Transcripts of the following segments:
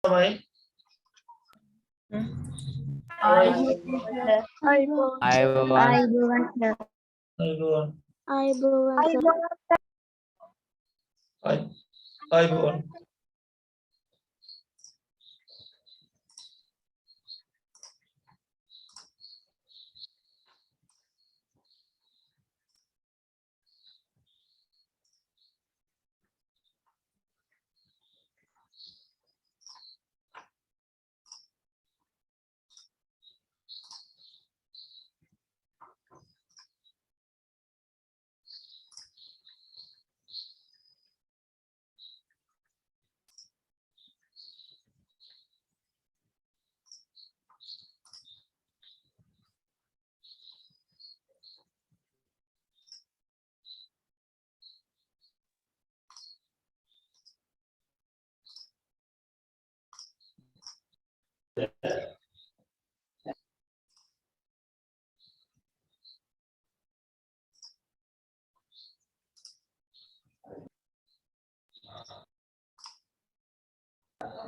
තමයි අයිබෝන්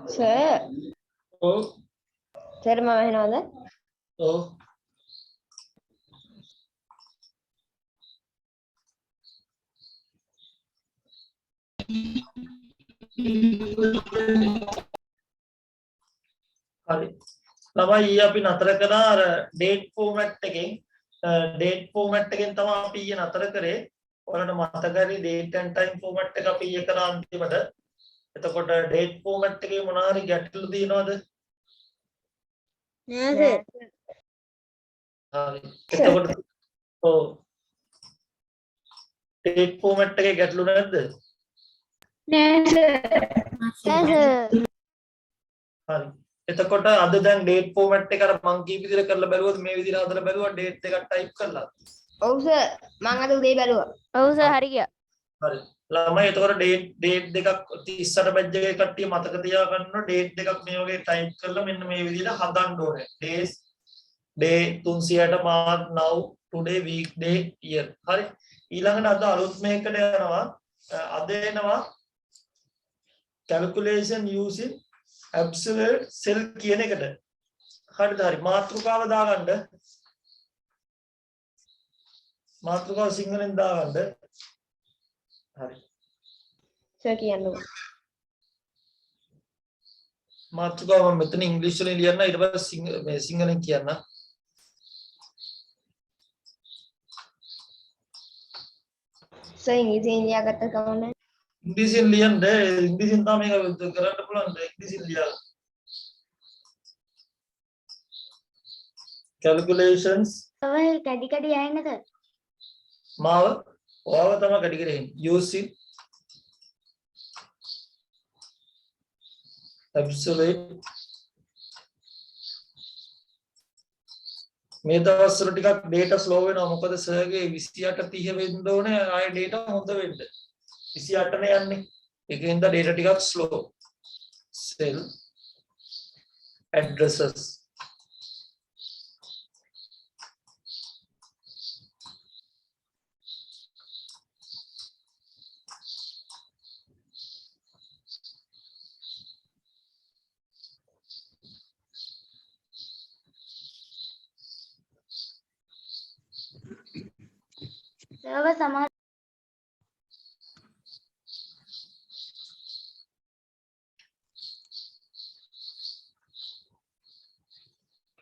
සර් ඔව් සර් මම ඇහෙනවද? ඔව් හරි ළමයි ඊයේ අපි නතර කළා අර ඩේට් ෆෝමැට් එකෙන් තමයි අපි ඊයේ නතර කරේ ඔයාලට මතකයි ඩේට් ඇන්ඩ් ටයිම් ෆෝමැට් එක අපි ඊයේ කරා අන්තිමට එතකොට ඩේට් ෆෝමැට් එකේ මොනවා හරි ගැටලු තියෙනවද නෑ සර්. හරි එතකොට ඔව් ඩේට් ෆෝමැට් එකේ ගැටලු නැද්ද නෑ සර්. හරි එතකොට අද දැන් ඩේට් ෆෝමැට් එක අර මං කීප විදිහට කරලා බැලුවොත් මේ විදිහට හදලා බැලුවා ඩේට් එකක් ටයිප් කරලා ඔව් සර් මම අද උදේ බැලුවා. ඔව් සර් හරි ගියා. හරි ළමයි එතකොට ඩේට් දෙකක් 38 බැච් එකේ කට්ටිය මතක තියාගන්න ඩේට් දෙකක් මේ වගේ ටයිප් කරලා මෙන්න මේ විදිහට හදන්න ඕනේ days day 360 mark now today week day year හරි ඊළඟට අද අලුත් මේකට යනවා අද එනවා calculation using absolute cell කියන එකට හරිද හරි මාතෘකාව දාගන්න මාතෘකාව සිංහලෙන් දාගන්න හරි සර් කියන්නකෝ. මාතෘකාව මම මෙතන ඉංග්‍රීසි වලින් ලියන්න ඊට පස්සේ මේ සිංහලෙන් කියන්න සර් ඉංග්‍රීසියෙන් ලියාගත්ත කවුනේ. ඉංග්‍රීසියෙන් ලියන්න ඉංග්‍රීසියෙන් තමයි මේක කරන්න පුළුවන් ඉංග්‍රීසියෙන් ලියන්න calculations ඔය කැඩි කැඩි යන්නේ සර්. මාව ඔයාව තමයි කඩි කරේ using absolute මේ දවස්වල ටිකක් data slow වෙනවා මොකද සර්ගේ 28 30 වෙන්න ඕනේ ආයේ data හොඳ වෙන්න 28 නේ යන්නේ ඒකෙන්ද data ටිකක් slow cell addresses සර්වර් සමහර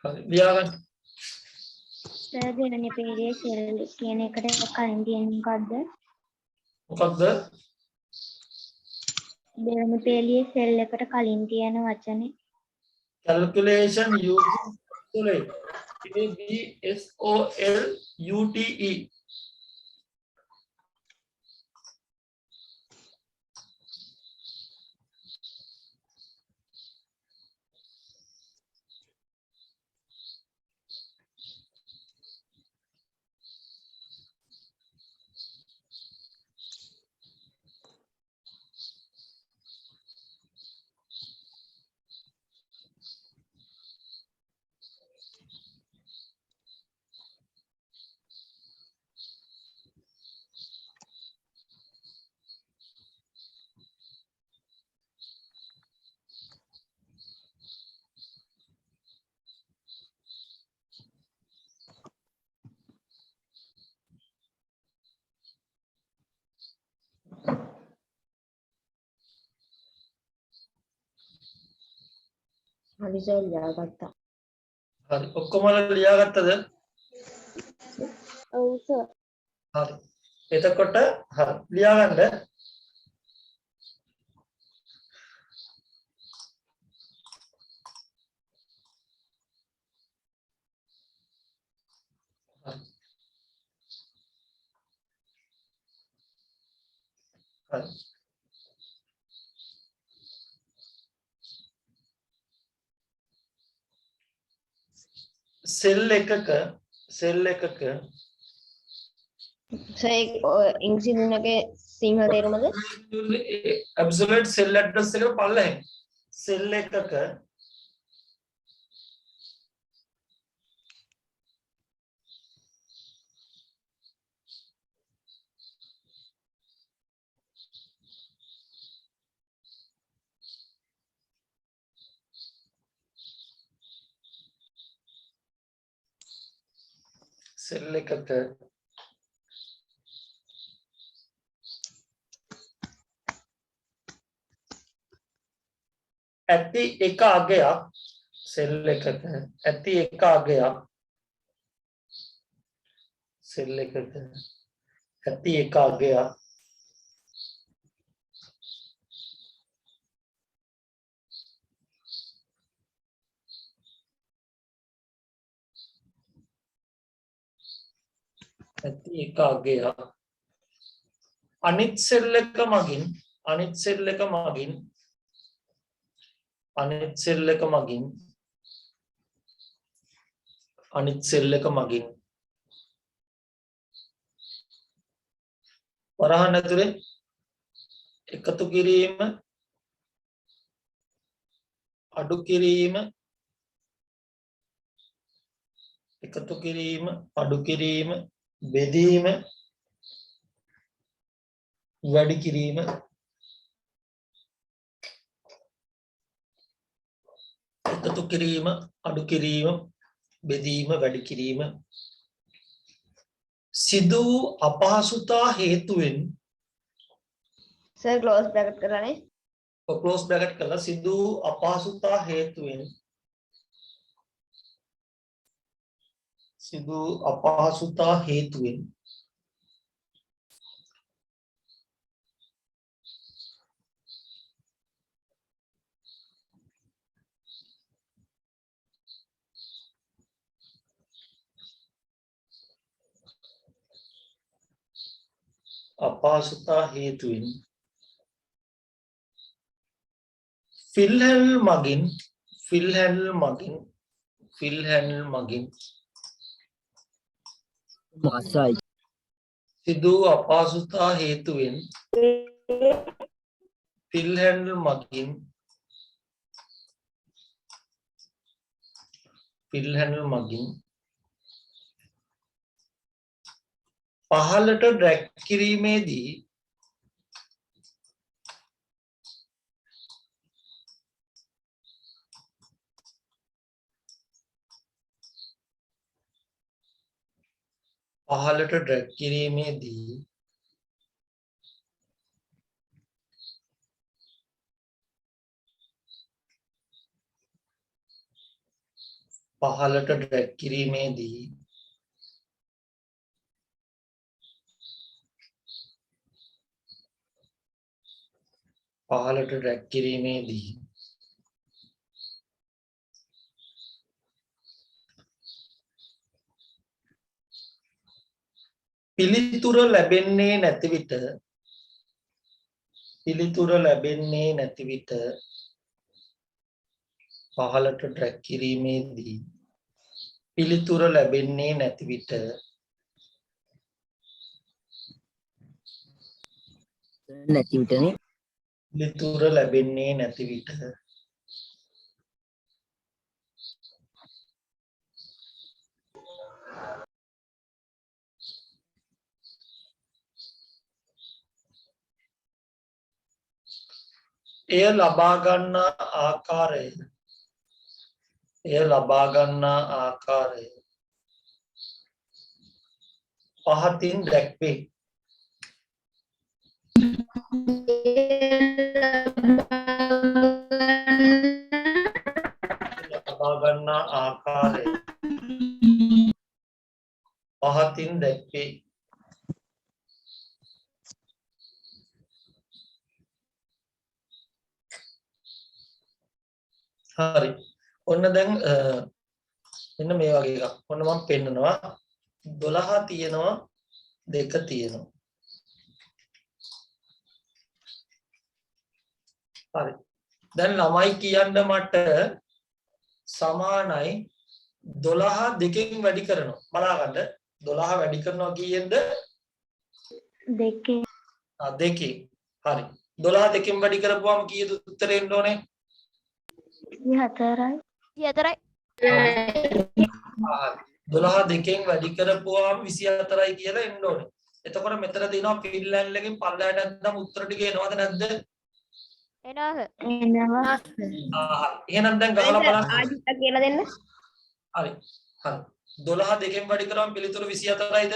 හරි ලියාගන්න සර් දෙන්නේ පීඩියේ සෙල් කියන එකට කලින් තියෙන්නේ මොකද්ද? මොකක්ද දෙවෙනි පේලියේ සෙල් එකට කලින් තියෙන වචනේ calculation using calculate ABSOLUTE හරි සර් ලියාගත්තා. හරි ඔක්කොම ලියාගත්තද? ඔව් සර්. හරි. එතකොට හරි ලියාගන්න. හරි. සෙල් එකක සර් ඉංග්‍රීසි දිනකේ සිංහල තේරුමද? absolute cell address එක පල්ලෙහෙන් සෙල් එකක සෙල් එකක ඇති එක අගයක් සෙල් එකක ඇති එක අගයක් සෙල් එකක ඇති එක අගයක් ඇති එක අගයක් අනිත් සෙල් එක මගින් අනිත් සෙල් එක මගින් අනිත් සෙල් එක මගින් අනිත් සෙල් එක මගින් වරහන් ඇතුලේ එකතු කිරීම අඩු කිරීම එකතු කිරීම අඩු කිරීම බෙදීම වැඩි කිරීම එකතු කිරීම අඩු කිරීම බෙදීම වැඩි කිරීම සිදු වූ අපහසුතා හේතුවෙන් සර් ක්ලෝස් බ්‍රැකට් කරලානේ. ක්ලෝස් බ්‍රැකට් කරලා සිදු වූ අපහසුතා හේතුවෙන් සිදු වූ අපහසුතා හේතුවෙන් අපහසුතා හේතුවෙන් ෆිල් හැන්ඩල් මගින් මාසයි සිදු වූ අපහසුතා හේතුවෙන් ෆිල් හැන්ඩල් මගින් පහළට ඩ්‍රැග් කිරීමේදී පිළිතුර ලැබෙන්නේ නැති විට පහළට ඩ්‍රැග් කිරීමේදී පිළිතුර ලැබෙන්නේ නැති විට නැති විටනේ පිළිතුර ලැබෙන්නේ නැති විට එය ලබා ගන්නා ආකාරය පහතින් දැක්වේ. ගන්නා ආකාරය පහතින් දැක්වේ. හරි. ඔන්න දැන් මෙන්න මේ වගේ එකක්. ඔන්න මම පෙන්නනවා 12 තියෙනවා 2 තියෙනවා. හරි. දැන් ළමයි කියන්න මට සමානයි 12 දෙකෙන් වැඩි කරනවා. බලාගන්න 12 වැඩි කරනවා කීයෙන්ද? දෙකේ. දෙකෙන්. හරි. 12 දෙකෙන් වැඩි කරපුවාම කීයද උත්තරේ එන්න ඕනේ? 24යි. 24යි. 12 දෙකෙන් වැඩි කරපුවාම 24යි කියලා එන්න ඕනේ. එතකොට මෙතන තියෙනවා ෆින්ලෑන්ඩ් එකෙන් පල්ලයට ඇද්දම උත්තර ටික එනවද නැද්ද? එනවා. එනවා. එහෙනම් දැන් ගහලා බලන්න. ආදිත්‍ය කියලා දෙන්න. හරි. හරි. 12 දෙකෙන් වැඩි කරාම පිළිතුර 24යිද?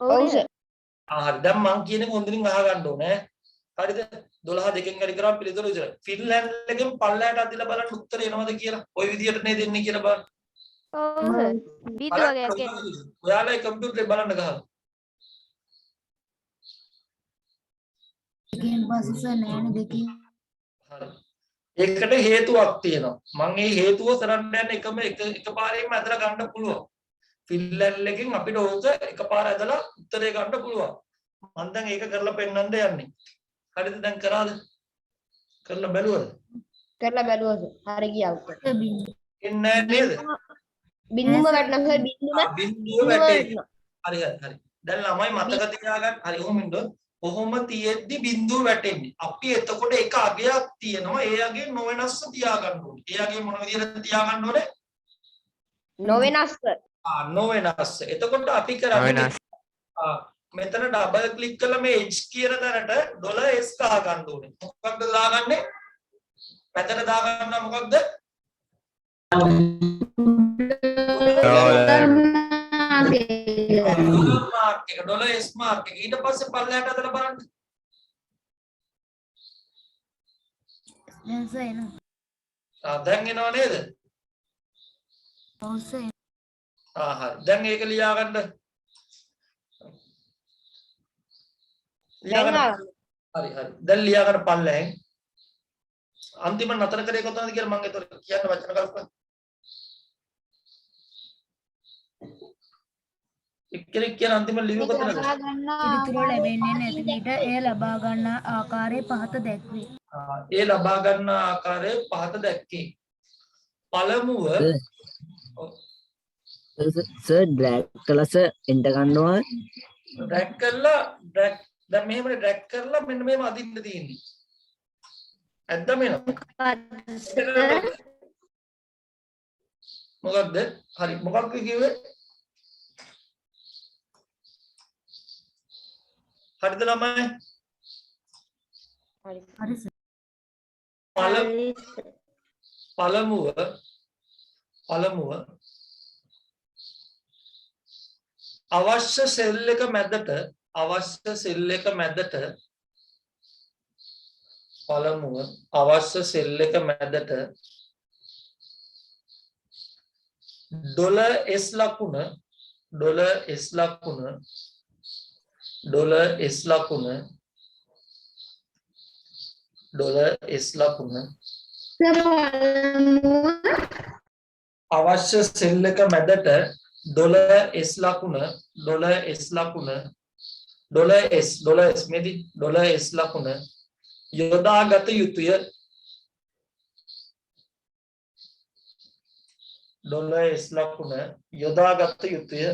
ඔව් සර්. හරි. දැන් මං කියන එක හොඳින් අහගන්න ඕනේ. හරිද? 12 දෙකෙන් වැඩි කරාම පිළිතුර ඉතිරයි. ෆින්ලෑන්ඩ් එකෙන් පල්ලයට අදලා බලන්න උත්තර එනවද කියලා. ওই විදියට නේද එන්නේ කියලා බලන්න. ඔව් සර්. බිඳු වගේක් එන්නේ. ඔයාලා කම්පියුටරේ බලන්න ගහලා. දෙකෙන් පස්සේ නෑනේ දෙකෙන්. හරි. ඒකට හේතුවක් තියෙනවා. මම මේ හේතුව කරන්න යන එකපාරේම ඇදලා ගන්න පුළුවන්. ෆින්ලෑන්ඩ් එකෙන් අපිට ඕක එකපාර ඇදලා උත්තරේ ගන්න පුළුවන්. මම දැන් ඒක කරලා පෙන්නන්න යන්නේ. හරිද? දැන් කරාද? කරලා බැලුවද? කරලා බැලුවා සර්. හරි ගියා උත්තර. එන්නේ නේද? බින්දුම වැටෙනවා සර් බින්දුම. බිඳුව වැටෙනවා. හරි හරි හරි. දැන් ළමයි මතක තියාගන්න. හරි ඔහොම ඉන්න. කොහොම තියෙද්දි බිඳුව වැටෙන්නේ. අපි එතකොට එක අගයක් තියෙනවා. ඒ අගේ නොවෙනස්ව තියාගන්න ඕනේ. ඒ අගේ මොන විදිහට තියාගන්න ඕනේ? නොවෙනස්. නොවෙනස්. එතකොට අපි කරන්නේ මෙතන ඩබල් ක්ලික් කළා මේ h කියන තැනට $s ගා ගන්න ඕනේ. මොකක්ද දාගන්නේ? පැතට දාගන්න මොකක්ද? මාර්ක් එක $s මාර්ක් එක. ඊට පස්සේ පල්ලයට අදලා බලන්න. දැන් සර් එනවා. දැන් එනව නේද? ඔව් සර්. හරි. දැන් ඒක ලියා ගන්න. ලියා ගන්න. හරි හරි. දැන් ලියා ගන්න පල්ලෙන්. අන්තිම නතර කරේ කොතනද කියලා මම ඒතර කියන්න වචන කල්පනා. එක්කෙනෙක් කියන අන්තිම ලියුම කොතනද? පිළිතුර ලැබෙන්නේ නැති විට එය ලබා ගන්නා ආකාරයේ පහත දැක්වේ. ඒ ලබා ගන්න ආකාරය පහත දැක්කේ. පළමුව සර් ඩ්‍රැග් කළා සර් එන්ටර් ගන්නවා. ඩ්‍රැග් කරලා දැන් මෙහෙම ඩ්‍රැග් කරලා මෙන්න මෙහෙම අදින්න තියෙන්නේ. ඇද්ද මෙන්න. මොකක්ද? හරි මොකක්ද කිව්වේ? හරිද ළමයි? හරි සර්. පළමුව අවශ්‍ය සෙල් එක මැදට පළමුව අවශ්‍ය සෙල් එක මැදට $s ලකුණ අවශ්‍ය සෙල් එක මැදට $s ලකුණ යොදාගත යුතුය. $s ලකුණ යොදාගත යුතුය.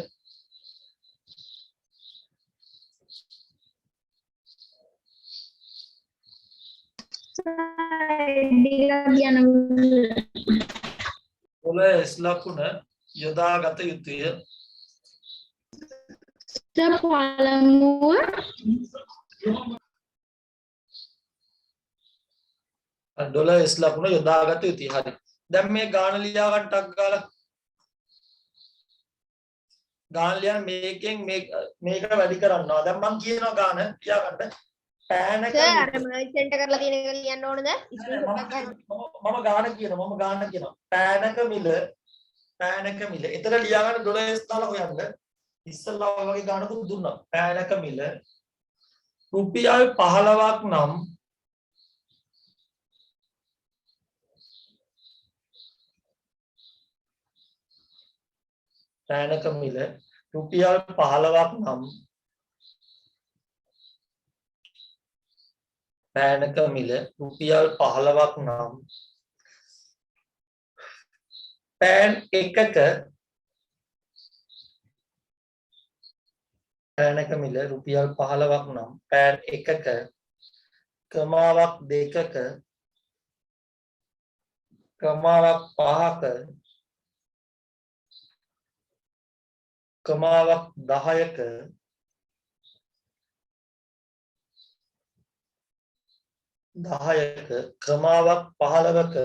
$s ලකුණ යොදාගත යුතුය. $s ලකුණ යොදාගත යුතුය. හරි. දැන් මේ ගාන ලියා ගන්න ටක් ගාලා. ගාන ලියන මේකෙන් මේක වැඩි කරනවා. දැන් මම කියනවා ගාන ලියා ගන්න. පෑනක සර් අර මර්ජන්ට් කරලා තියෙන එක ලියන්න ඕනද? මම මම ගාන කියනවා පෑනක මිල එතන ලියා ගන්න 12 දාලා හොයන්න ඉස්සල්ලා ඔය වගේ ගානකුත් දුන්නා පෑනක මිල රුපියල් 15ක් නම් පෑනක මිල රුපියල් 15ක් නම් පෑනක මිල රුපියල් 15ක් නම් පෑන් එකක පෑනක මිල රුපියල් 15ක් නම් පෑන් එකක කමාවක් දෙකක කමාවක් පහක කමාවක් 10ක ක්‍රමාවක් 15ක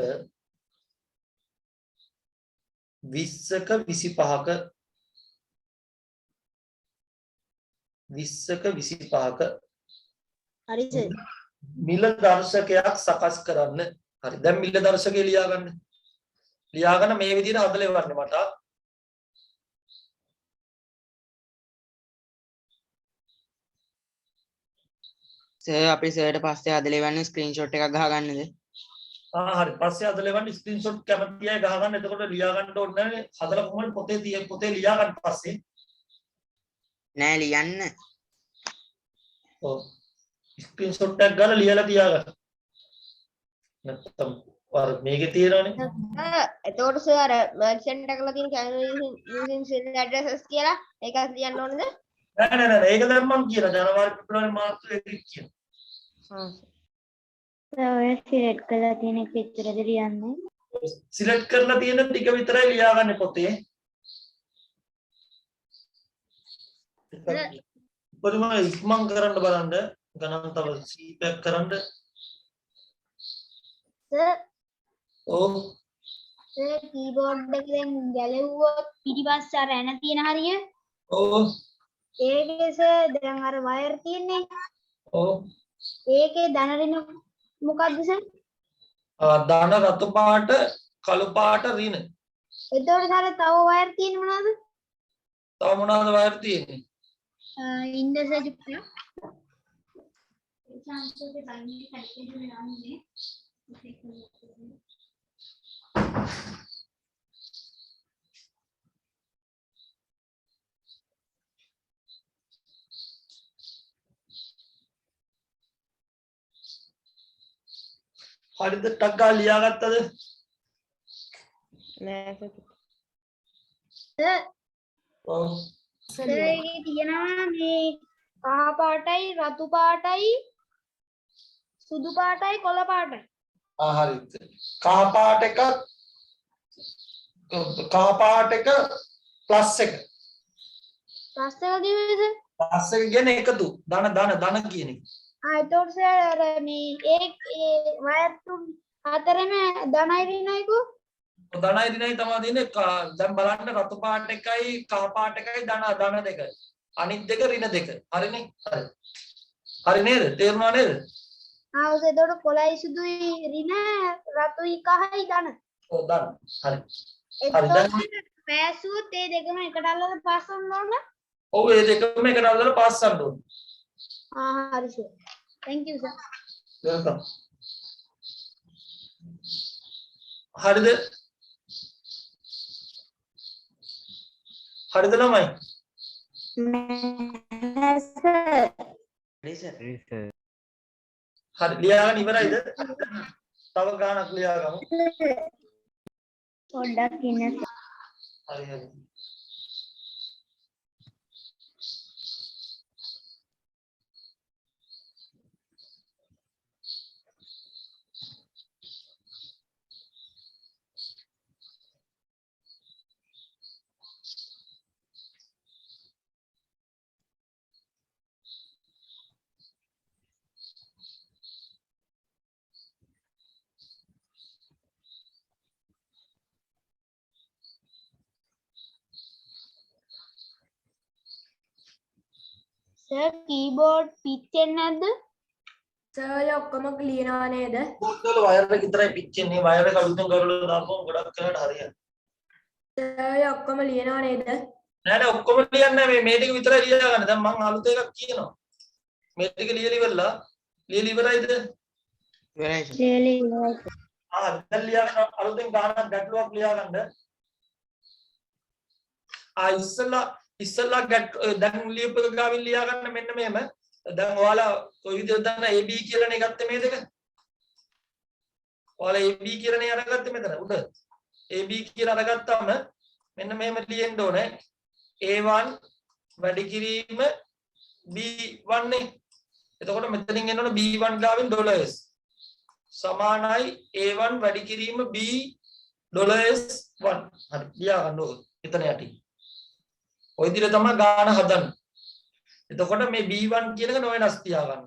20ක 25ක 25ක හරි සර්. මිල දර්ශකයක් සකස් කරන්න. හරි දැන් මිල දර්ශකය ලියා ගන්න මේ විදිහට හදලා ඉවරනේ මට සර් අපි සර්ට පස්සේ හදලා ඉවරනේ ස්ක්‍රීන්ෂොට් එකක් ගහගන්නද? හරි පස්සේ හදලා ඉවරනේ ස්ක්‍රීන්ෂොට් කැමති අය ගහ ගන්න. එතකොට ලියා ගන්න ඕනේ නැහැ. හදලා කොහොමද පොතේ ලියා ගන්න පස්සේ නෑ ලියන්න. ඔව් ස්ක්‍රීන්ෂොට් එකක් ගන්න ලියලා තියාගන්න. නැත්තම් අර මේකේ තියෙනවනේ. එතකොට සර් අර මර්චන්ට් එකලා තියෙන using cell addresses කියලා ඒකත් ලියන්න ඕනද? නෑ ඒක දැන් මම කියන ජනවාරි පෙබරවාරි මාර්තු ඒක කියන. ඔය සිලෙක්ට් කරලා තියෙන එක විතරද ලියන්නේ? සිලෙක්ට් කරලා තියෙන ටික විතරයි ලියා ගන්න පොතේ. පොදුම ඉක්මන් කරන්න බලන්න ගණන් තව සීපයක් කරන්න. සර් ඔව් සර් කීබෝඩ් එකෙන් ගැලෙව්වොත් පිටිපස්ස අර ඇන තියෙන හරිය ඔව් ඒකේ සර් දැන් අර වයර් තියෙන්නේ ඔව් ඒකේ දනරින මොකද්ද සර්? දාන රතු පාට කළු පාට රින. එතකොට සර් තව වයර් තියෙන්නේ මොනවද? තව මොනවද වයර් තියෙන්නේ? ඉන්දසජ් හරිද ටක් ගාලා ලියාගත්තද? නෑ සර්. ඔව් සර් ඒකේ තියෙනවා මේ කහ පාටයි රතු පාටයි සුදු පාටයි කොළ පාටයි. හරිද කහ පාට එක ප්ලස් එක ප්ලස් එක කිව්වේ සර්? ප්ලස් එක කියන්නේ එකතු ධන කියන එක. එතකොට සර් මේ ඒ වයර් තුන් අතරම ධනයි ඍණයිකෝ ධනයි දිනයි තමයි දෙන්නේ දැන් බලන්න රතු පාට එකයි කහ පාට එකයි ධන දෙක අනිත් දෙක ඍණ දෙක හරිනේ හරි නේද තේරුණා නේද? ඔව් එතකොට කොළයි සුදුයි ඍණ රතුයි කහයි ධන. ඔව් ධන හරි එතකොට පෑසුවොත් ඒ දෙකම එකට අල්ලලා පාස් කරන්න ඕන. ඔව් ඒ දෙකම එකට අල්ලලා පාස් කරන්න ඕනේ. හරි sir. thank you sir. welcome. හරිද ළමයි? නෑ සර්. හරි සර්. හරි ලියාගෙන ඉවරයිද? තව ගානක් ලියාගමු. පොඩ්ඩක් ඉන්න. හරි සර් කීබෝඩ් පිච්චෙන්නේ නැද්ද? සර් ඔක්කොම ලියනවා නේද? පොත්වල වයර් එක විතරයි පිච්චෙන්නේ. වයර් එක අලුතෙන් කරලා දාපුවම ගොඩක් කරලා හරියනවා. සර් ඔක්කොම ලියනවා නේද? නෑ නෑ ඔක්කොම ලියන්නේ නෑ මේ ටික විතරයි ලියා ගන්න. දැන් මම අලුත එකක් කියනවා. මේ ටික ලියලා ඉවරලා ඉවරයිද? ඉවරයි සර්. ලියලි දැන් ලියා ගන්න අලුතෙන් ගානක් ගැටලුවක් ලියා ගන්න. ඉස්සලා දැන් ලියපු එක ගාවින් ලියා ගන්න මෙන්න මෙහෙම. දැන් ඔයාලා කොයි විදිහට දන්න AB කියලානේ ගත්තේ මේ දෙක. ඔයාලා AB කියලානේ අරගත්තේ මෙතන උඩ. AB කියලා අරගත්තාම මෙන්න මෙහෙම ලියන්න ඕනේ. A1 වැඩි කිරීම B1 නේ. එතකොට මෙතනින් එන්න ඕනේ B1 ගාවින් $s සමානයි A1 වැඩි කිරීම B $1. හරි ලියා ගන්න ඕනේ. එතන යටි. ඔය විදිහට තමයි ගාන හදන්නේ. එතකොට මේ B1 කියන එක නොවෙනස් තියා ගන්න.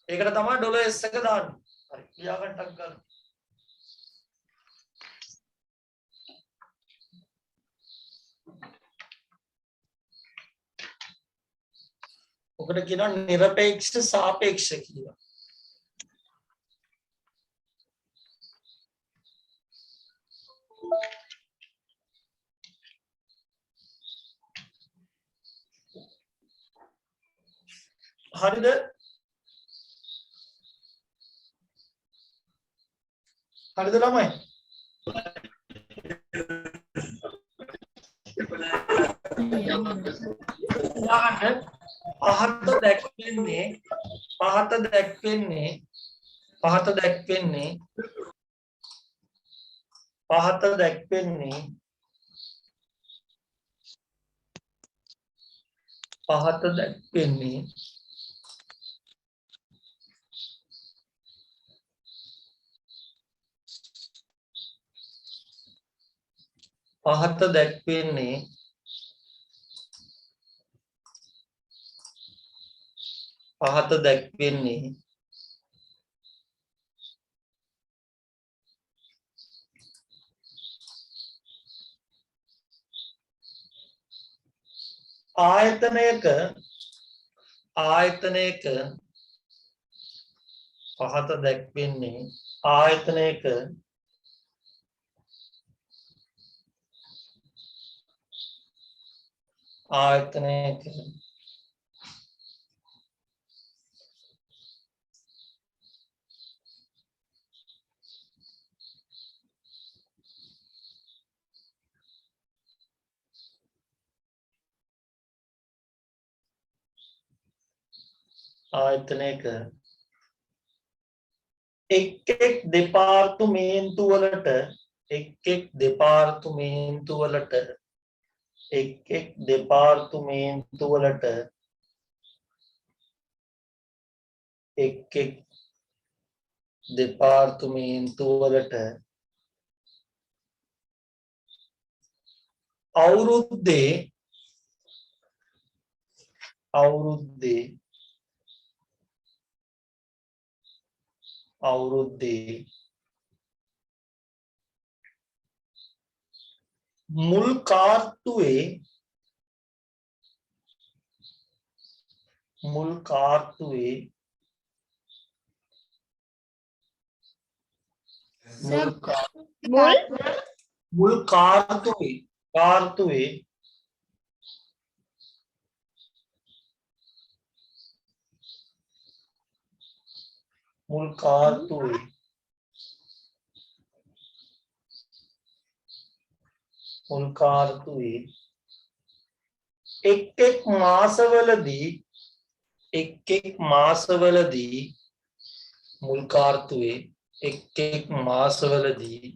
ඒකට තමයි $s එක දාන්නේ. හරි ලියා ගන්නක් ගන්න. ඔකට කියනවා නිරපේක්ෂ සාපේක්ෂ කියලා. හරිද? හරිද ළමයි? පහත දැක්වෙන්නේ ආයතනයක පහත දැක්වෙන්නේ ආයතනයක එක් එක් දෙපාර්තමේන්තුවලට අවුරුද්දේ මුල් කාර්තුවේ එක් එක් මාසවලදී මුල් කාර්තුවේ එක් එක් මාසවලදී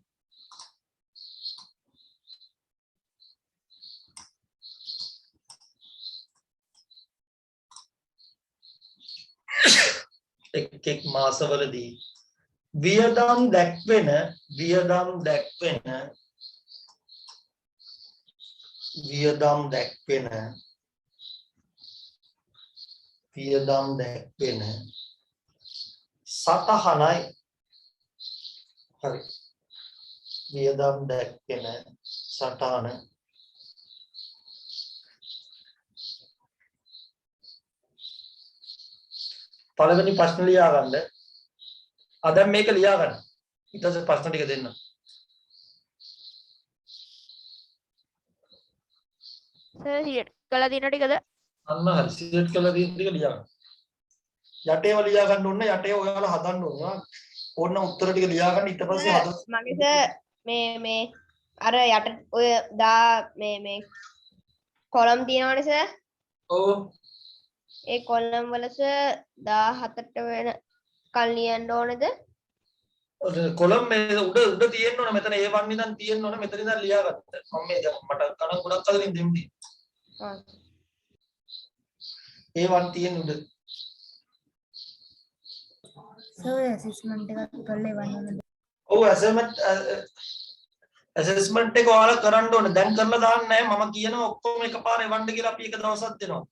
වියදම් දැක්වෙන සටහනයි. හරි වියදම් දැක්වෙන සටහන පළවෙනි ප්‍රශ්න ලියා ගන්න. දැන් මේක ලියා ගන්න. ඊට පස්සේ ප්‍රශ්න ටික දෙන්න. සර් සිලෙක්ට් කළා දින ටිකද? අන්න හරි. සිලෙක්ට් කරලා තියෙන ටික ලියා ගන්න. යටේව ලියා ගන්න ඕනේ. යටේ ඔයාලා හදන්න ඕනේ. ඕන උත්තර ටික ලියා ගන්න. ඊට පස්සේ හද. මගේ සර් මේ අර යට ඔය දා මේ කොලම් තියෙනවනේ සර්. ඔව්. ඒ කොලම් වල සර් 17ට වෙන කල් ලියන්න ඕනේද? කොලම් මේ උඩ තියෙන්න ඕනේ. මෙතන A1 ඉඳන් තියෙන්න ඕනේ. මෙතන ඉඳන් ලියා ගත්තා. මම මේ දැන් මට ගණන් ගොඩක් අතරින් දෙන්නේ. ආ. A1 තියෙන උඩ. සර් ඇසෙස්මන්ට් එකක් කරලා එවන්න ඕනද? ඔව් ඇසෙස්මන්ට් එක ඔයාලා කරන්න ඕනේ. දැන් කරලා දාන්න නැහැ. මම කියනවා ඔක්කොම එකපාරේ වන්න කියලා අපි එක දවසක් දෙනවා.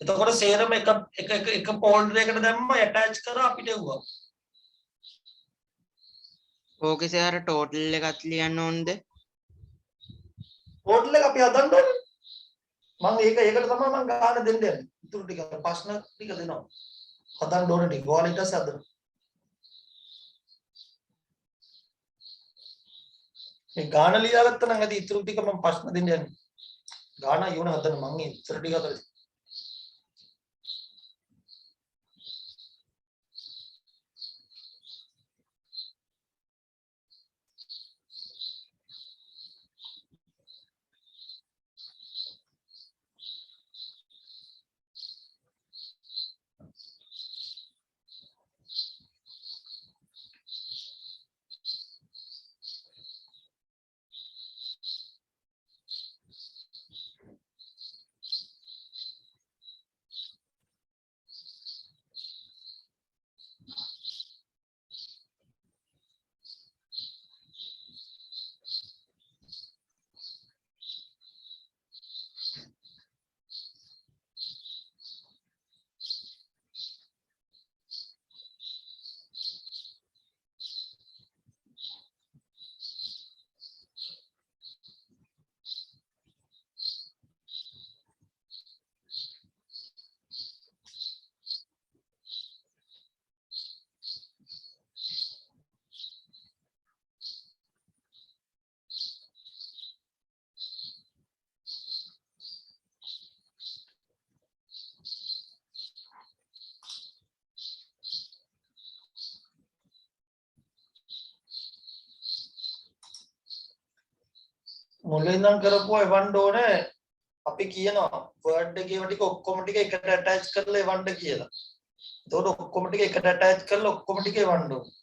එතකොට සේරම එක ෆෝල්ඩර් එකකට දැම්ම ඇටච් කරා අපිට එවුවා. ඕකේ සර් ටෝටල් එකත් ලියන්න ඕනද? ටෝටල් එක අපි හදන්න ඕනේ. මම ඒකට තමයි මම ගාන දෙන්න යන්නේ. ඉතුරු ටික ප්‍රශ්න ටික දෙනවා. හදන්න ඕනේ ටික. ඔයාලා ඊට පස්සේ හදන්න. මේ ගාන ලියාගත්තා නම් ඇති ඉතුරු ටික මම ප්‍රශ්න දෙන්න යන්නේ. ගාන යෝන හදන්න මම ඉතුරු ටික හදලා. මුලින් ඉඳන් කරපුවා එවන්න ඕනේ. අපි කියනවා වර්ඩ් එකේ ටික ඔක්කොම ටික එකට ඇටච් කරලා එවන්න කියලා. එතකොට ඔක්කොම ටික එකට ඇටච් කරලා ඔක්කොම ටික එවන්න ඕනේ.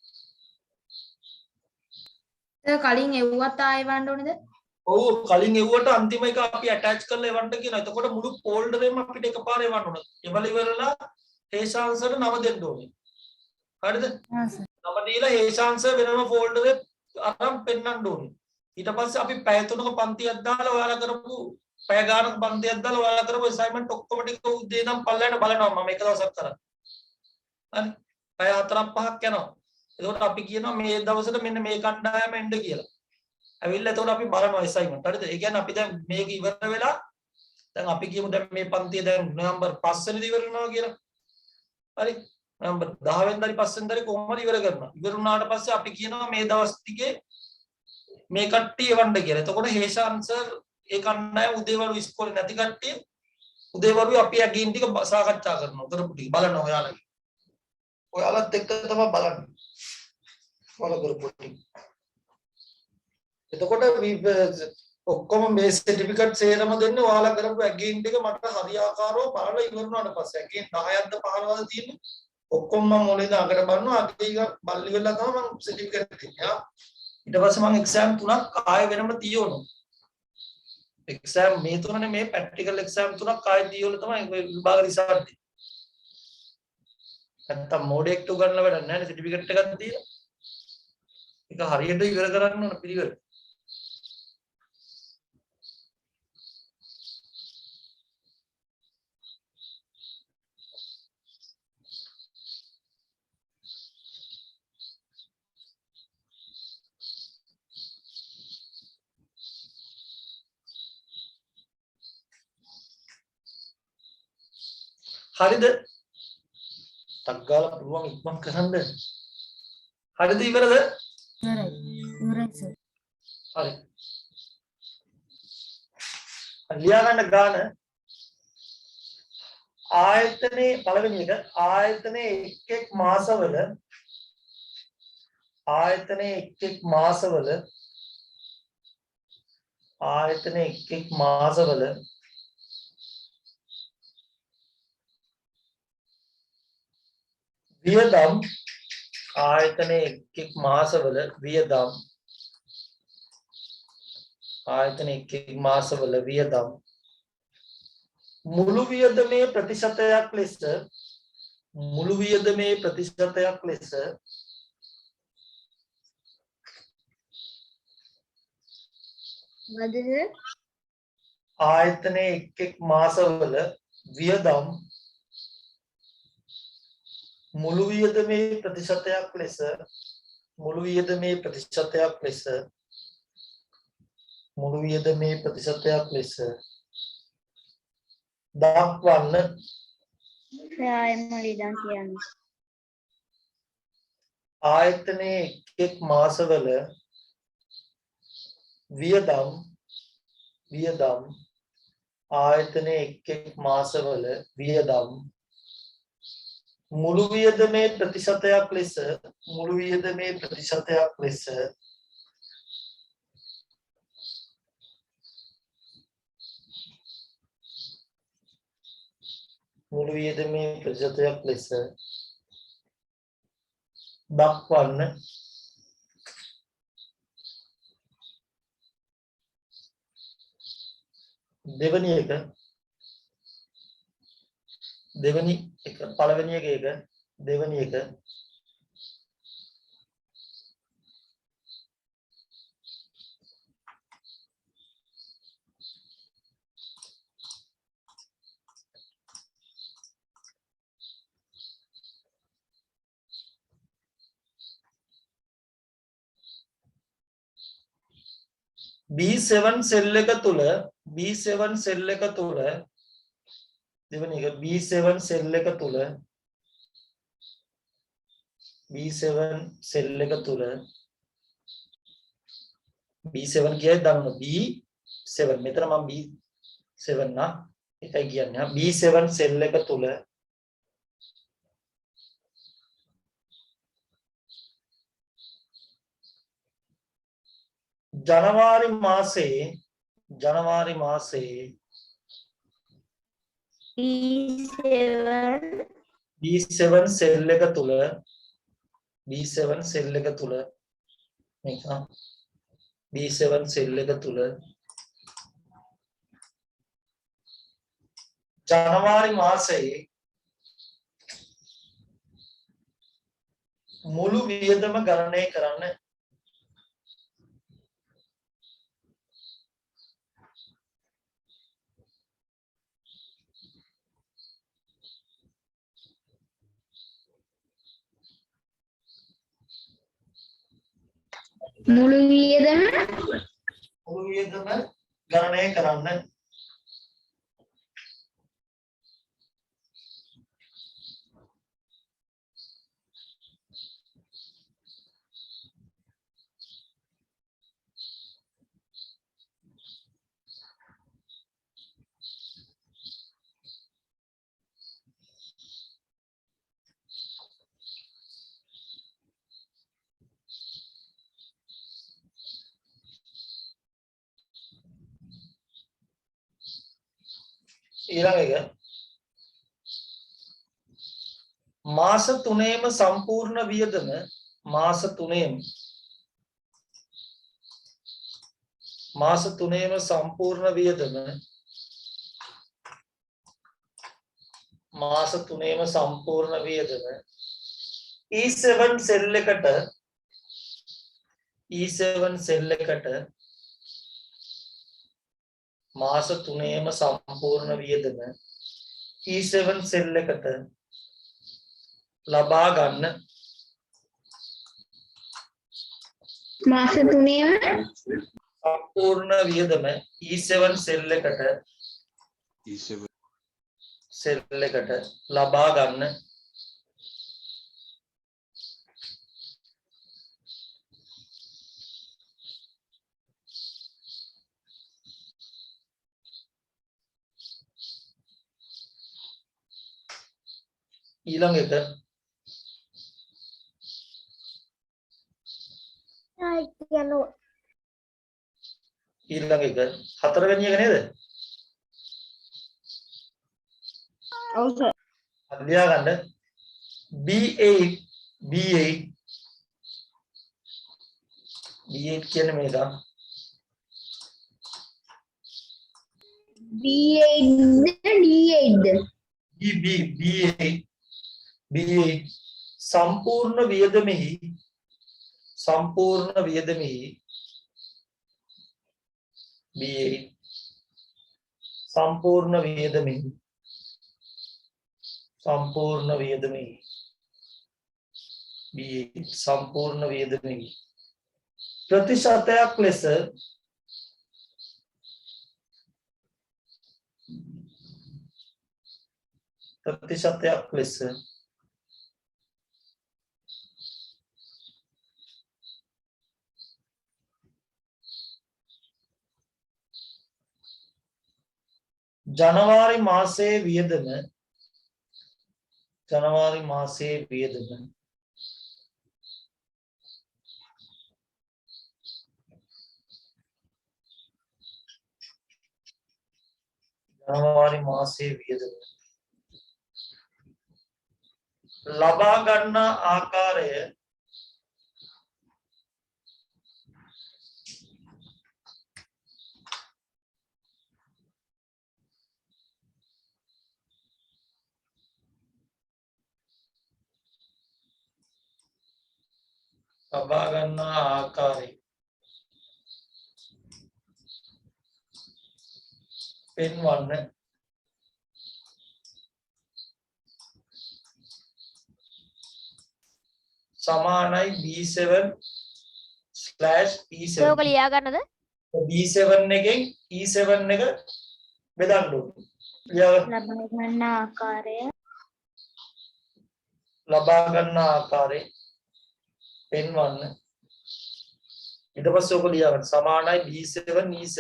සර් කලින් එව්වත් ආයෙ එවන්න ඕනේද? ඔව් කලින් එව්වට අන්තිම එක අපි ඇටච් කරලා එවන්න කියනවා. එතකොට මුළු ෆෝල්ඩරෙම අපිට එකපාර එවන්න ඕනේ. එවල ඉවරලා හේෂාන්සර්ට නම දෙන්න ඕනේ. හරිද? හා සර්. නම දීලා හේෂාන්සර් වෙනම ෆෝල්ඩරේ අරන් පෙන්නන්න ඕනේ. ඊට පස්සේ අපි පැය 3ක පන්තියක් දාලා ඔයාලා කරපු පැය ගානක පන්තියක් දාලා ඔයාලා කරපු අසයින්මන්ට් ඔක්කොම ටික උදේ ඉඳන් පල්ලයට බලනවා මම එක දවසක් කරා. හරි. පැය 4-5ක් යනවා. එතකොට අපි කියනවා මේ දවසට මෙන්න මේ කණ්ඩායම එන්න කියලා. ඇවිල්ලා එතකොට අපි බලනවා අසයින්මන්ට්. හරිද? ඒ කියන්නේ අපි දැන් මේක ඉවර වෙලා දැන් අපි කියමු දැන් මේ පන්තිය දැන් නොවැම්බර් 5 වෙනිදා ඉවර වෙනවා කියලා. හරි. නොවැම්බර් 10 වෙනිදාරි 5 වෙනිදාරි කොහොමද ඉවර කරනවා. ඉවර වුණාට පස්සේ අපි කියනවා මේ දවස් ටිකේ මේ කට්ටිය වණ්ඩ කියලා. එතකොට හේෂාන් සර් ඒ කණ්ඩායම උදේවරු ඉස්කෝලේ නැති කට්ටිය උදේවරු අපි ඇගින් ටික සාකච්ඡා කරනවා. කරපු ටික බලනවා ඔයාලගේ. ඔයාලත් එක්ක තමයි බලන්නේ. ඔයාලා කරපු ටික. එතකොට ඔක්කොම මේ සර්ටිෆිකට් සේරම දෙන්නේ ඔයාලා කරපු ඇගින් ටික මට හරියාකාරව බලලා ඉවර වුණාට පස්සේ ඇගින් 10ක්ද 15ක්ද තියෙන්නේ. ඔක්කොම මම මොලේද අගට බලනවා. අගේ බල්ලි වෙලා තමයි මම සර්ටිෆිකට් දෙන්නේ. ඊට පස්සේ මම එක්සෑම් 3ක් ආයෙ වෙනම තියවනවා. එක්සෑම් මේ තුනනේ මේ ප්‍රැක්ටිකල් එක්සෑම් 3ක් ආයෙ තියවලා තමයි විභාග රිසල්ට් දෙන්නේ. නැත්තම් මොඩෙක්ට උගන්නලා වැඩක් නැහැ නේ සර්ටිෆිකට් එකක් දීලා. ඒක හරියට ඉවර කරන්න ඕන පිළිවෙල. හරිද? තක්ගාලා පුළුවන් ඉක්මන් කරන්න. හරිද ඉවරද? ඉවරයි සර්. හරි. ලියා ගන්න ගාන ආයතනයේ පළවෙනි එක ආයතනයේ එක් මාසවල ආයතනයේ එක් මාසවල වියදම් ආයතනයේ එක් මාසවල වියදම් මුළු වියදමේ ප්‍රතිශතයක් ලෙස වදහ ආයතනයේ එක් මාසවල වියදම් මුළු වියදමේ ප්‍රතිශතයක් ලෙස දක්වන්න. ආයෙම ලියන්න කියන්නේ. ආයතනයේ එක් මාසවල වියදම් ආයතනයේ එක් මාසවල වියදම් මුළු වියදමේ ප්‍රතිශතයක් ලෙස දක්වන්න. දෙවැනි එක පළවෙනි එක දෙවැනි එක B7 සෙල් එක තුල B7 සෙල් එක තුල දෙවෙනි එක B7 සෙල් එක තුල B7 කියයි දාන්න B7 මෙතන මම B7 නා එකයි කියන්නේ B7 සෙල් එක තුල ජනවාරි මාසයේ B7 සෙල් එක තුල මේක B7 සෙල් එක තුල ජනවාරි මාසයේ මුළු වියදම ගණනය කරන්න. මුළු වියදම ගණනය කරන්න. ඊළඟ එක මාස 3ේම සම්පූර්ණ වියදම මාස 3ේම සම්පූර්ණ වියදම E7 සෙල් එකට මාස 3ේම සම්පූර්ණ වියදම E7 සෙල් එකට ලබා ගන්න. මාස 3ේම සම්පූර්ණ වියදම E7 සෙල් එකට ලබා ගන්න. ඊළඟ එක ඊළඟ එක හතරවෙනි එක නේද? ඔව් සර්. හරි ලියා ගන්න. B8 B8 B8 කියන්නේ මේක. B8 D8 B8 B8 සම්පූර්ණ වියදමෙහි B8 සම්පූර්ණ වියදමෙහි B8 සම්පූර්ණ වියදමෙහි ප්‍රතිශතයක් ලෙස ජනවාරි මාසයේ වියදම ලබා ගන්නා ආකාරය පෙන්වන්න සමානයි B7/E7 ඕක ලියා ගන්නද? B7 එකෙන් E7 එක බෙදන්න ඕනේ. ලබා ගන්න ආකාරය පෙන්වන්න. ඊට පස්සේ ඔක ලියා ගන්න සමානයි B7 E7.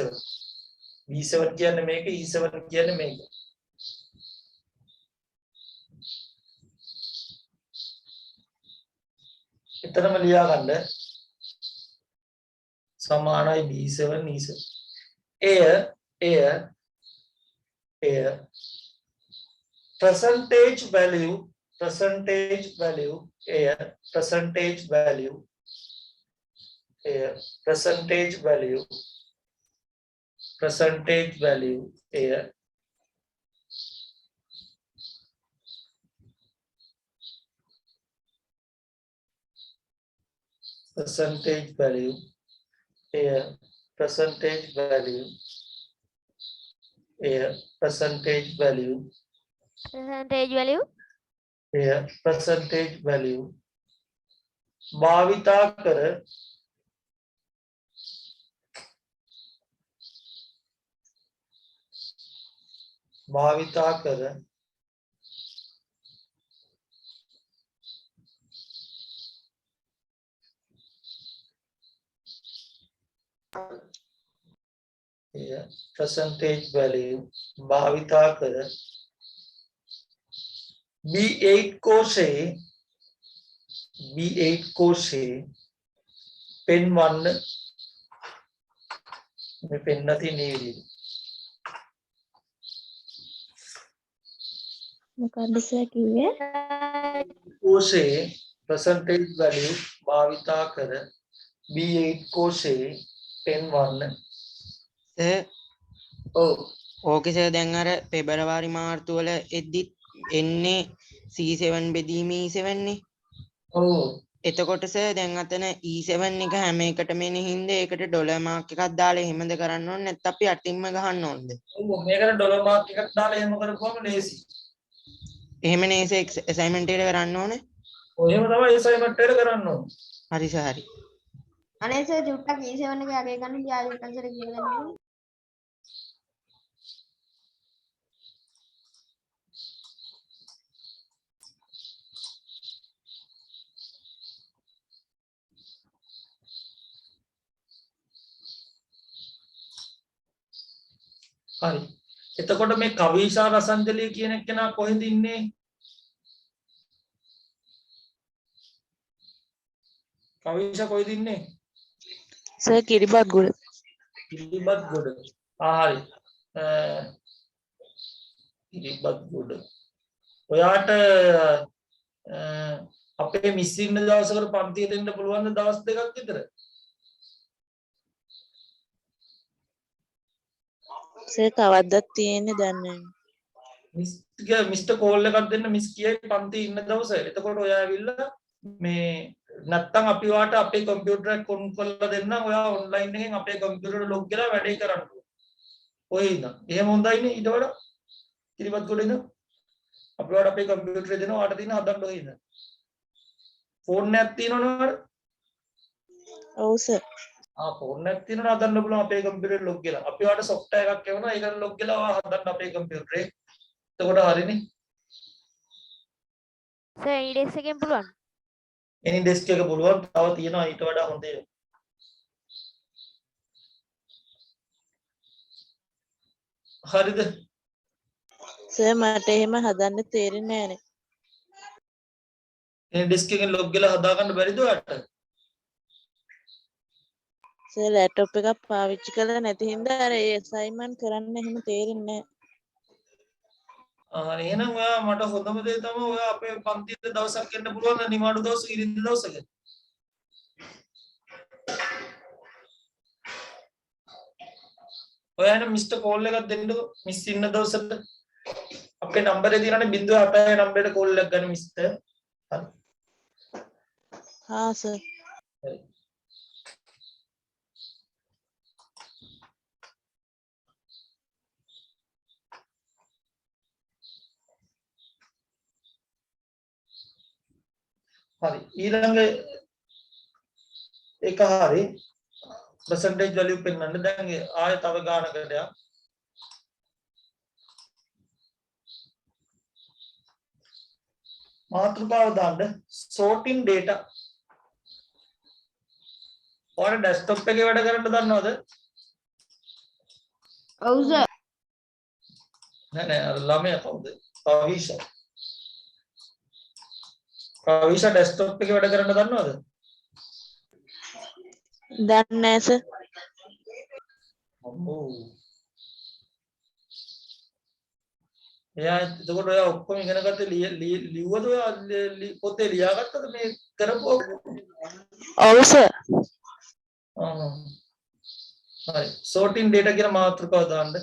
B7 කියන්නේ මේක E7 කියන්නේ මේක. එතරම් ලියා ගන්න සමානයි B7 E7. එය percentage value percentage value භාවිතා කර B8 कोशे පෙන්වන්න මේ පෙන්නලා තියෙන මේ විදිහට මොකක්ද සර් කිව්වේ? कोशे percentage value භාවිතා කර B8 कोशे පෙන්වන්න. ඔව් ඕකේ සර් දැන් අර පෙබරවාරි මාර්තු වල එද්දි එන්නේ C7 බෙදීමේ E7 නේ. ඔව් එතකොට සර් දැන් අතන E7 එක හැම එකටම එන හින්දා ඒකට ඩොලර් මාක් එකක් දාලා එහෙමද කරන්න ඕනේ නැත්නම් අපි අටින්ම ගහන්න ඕනද? ඔව් මේකට ඩොලර් මාක් එකක් දාලා එහෙම කරපුවම ලේසි. එහෙම නේද ඇසයින්මන්ට් එකට කරන්න ඕනේ? ඔය එහෙම තමයි ඇසයින්මන්ට් එක කරන්න ඕනේ. හරි සර් හරි. අනේ සර් චුට්ටක් E7 එක අගේ ගන්න ගියා ඉතින් සර් කියලා දෙන්න. හරි. එතකොට මේ කවිෂා රසංජලිය කියන එක්කෙනා කොහෙද ඉන්නේ? කවිෂා කොයිද ඉන්නේ? සර් කිරිබත්ගොඩ. කිරිබත්ගොඩ. හරි. කිරිබත්ගොඩ. ඔයාට අපේ මිස් ඉන්න දවසකට පන්තියට එන්න පුළුවන් ද දවස් දෙකක් විතර? සර් කවද්දක් තියෙන්නේ දන්නේ මිස්ටර් කෝල් එකක් දෙන්න මිස් කියයි පන්ති ඉන්න දවස. එතකොට ඔයා ඇවිල්ලා මේ නැත්තම් අපි වාට අපේ කම්පියුටර් එක ඔන් කරලා දෙන්නම්. ඔයා ඔන්ලයින් එකෙන් අපේ කම්පියුටර් ලොග් කරලා වැඩේ කරන්න. ඔය ඉන්න. එහෙම හොඳයිනේ ඊට වඩා. කිරිබත්ගොඩ ඉන්න. අපි වාට අපේ කම්පියුටර් එක දෙනවා. වාට තියෙන හදන්න ඔය ඉන්න. ෆෝන් එකක් තියෙනවනේ. ඔව් සර්. ෆෝන් එකක් තියෙනවා හදන්න පුළුවන් අපේ කම්පියුටර් ලොග් කරලා. අපි වාට software එකක් එවනවා. ඒකට ලොග් කරලා ඔයා හදන්න අපේ කම්පියුටරේ. එතකොට හරිනේ. සර් ඊඩෙස් එකෙන් පුළුවන්. එනි ඩෙස්ක් එක පුළුවන්. තව තියෙනවා ඊට වඩා හොඳ ඒවා. හරිද? සර් මට එහෙම හදන්න තේරෙන්නේ නැහැ නේ. එනි ඩෙස්ක් එකෙන් ලොග් කරලා හදා ගන්න බැරිද ඔයාලට? සර් ලැප්ටොප් එකක් පාවිච්චි කරලා නැති හින්දා අර ඒ අසයින්මන්ට් කරන්න එහෙම තේරෙන්නේ නැහැ. එහෙනම් ඔයා මට හොඳම දේ තමයි ඔයා අපේ පන්තියට දවසක් එන්න පුළුවන් නිමාඩු දවස් ඉරිදා දවසක. ඔයා එන මිස්ටර් කෝල් එකක් දෙන්නකෝ මිස් ඉන්න දවසට. අපේ නම්බරේ තියෙනනේ 076 නම්බරේට කෝල් එකක් ගන්න මිස්ටර්. හරි. හා සර්. හරි. හරි ඊළඟ එක හරි percentage value පෙන්වන්න දැන් ආයෙ තව ගානකට යන්න මාතෘකාව දාන්න sorting data ඔයාලා desktop එකේ වැඩ කරන්න දන්නවද? ඔව් සර්. නෑ අර ළමයා කවුද? කවිෂා desktop එකේ වැඩ කරන්න දන්නවද? දන්නේ නැහැ සර්. අම්මෝ. එයා එතකොට ඔයා ඔක්කොම ඉගෙන ගත්තේ ලිව්වද ඔයා පොතේ ලියාගත්තද මේ කරපුවා? ඔව් සර්. හරි sorting data කියන මාතෘකාව දාන්න.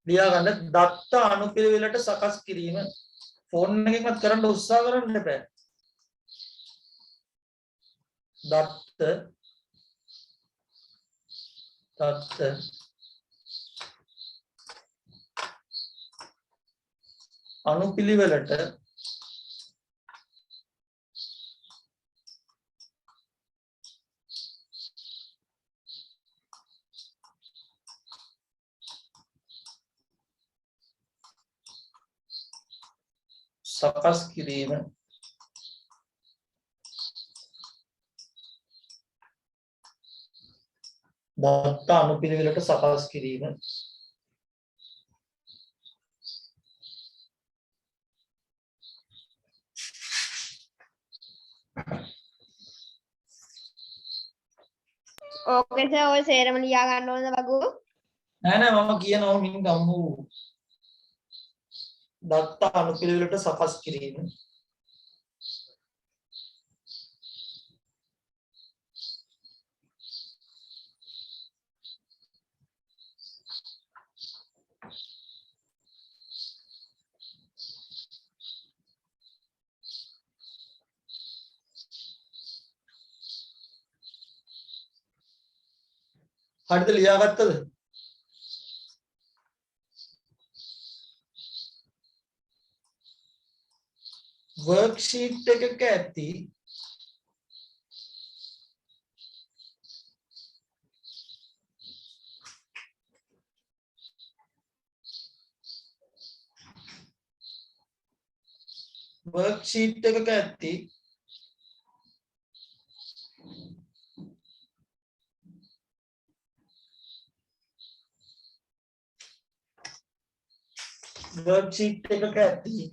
ලියා ගන්න දත්ත අනුපිළිවෙලට සකස් කිරීම ෆෝන් එකකින්වත් කරන්න උත්සාහ කරන්න එපා. දත්ත අනුපිළිවෙලට සකස් කිරීම දත්ත අනුපිළිවෙලට සකස් කිරීම ඕකේ සර් ඔය සේරම ලියා ගන්න ඕනද වගු? නෑ මම කියනවා මින් ගම්මු දත්ත අනුපිළිවෙලට සකස් කිරීම හරිද ලියාගත්තද? worksheet එකක ඇති वर्कशीट එක කැටි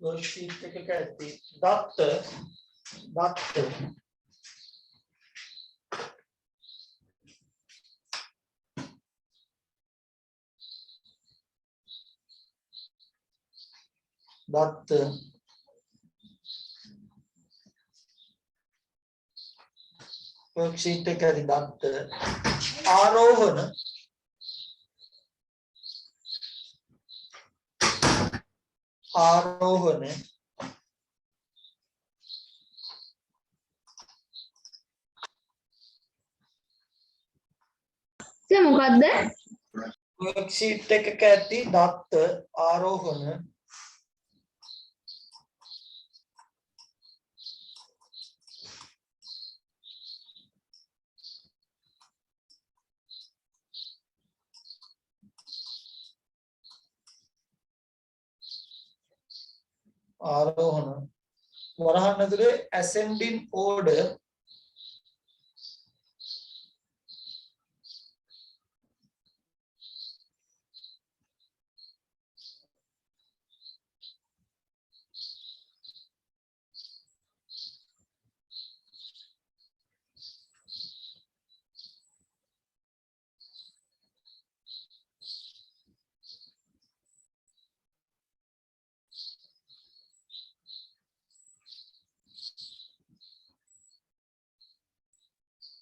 वर्कशीट එක කැටි දත්ත वर्कशीट එක ඇති දත්ත ආරෝහණ සර් මොකද්ද? वर्कशीट එකක ඇති දත්ත ආරෝහණ වරහන් ඇතුලේ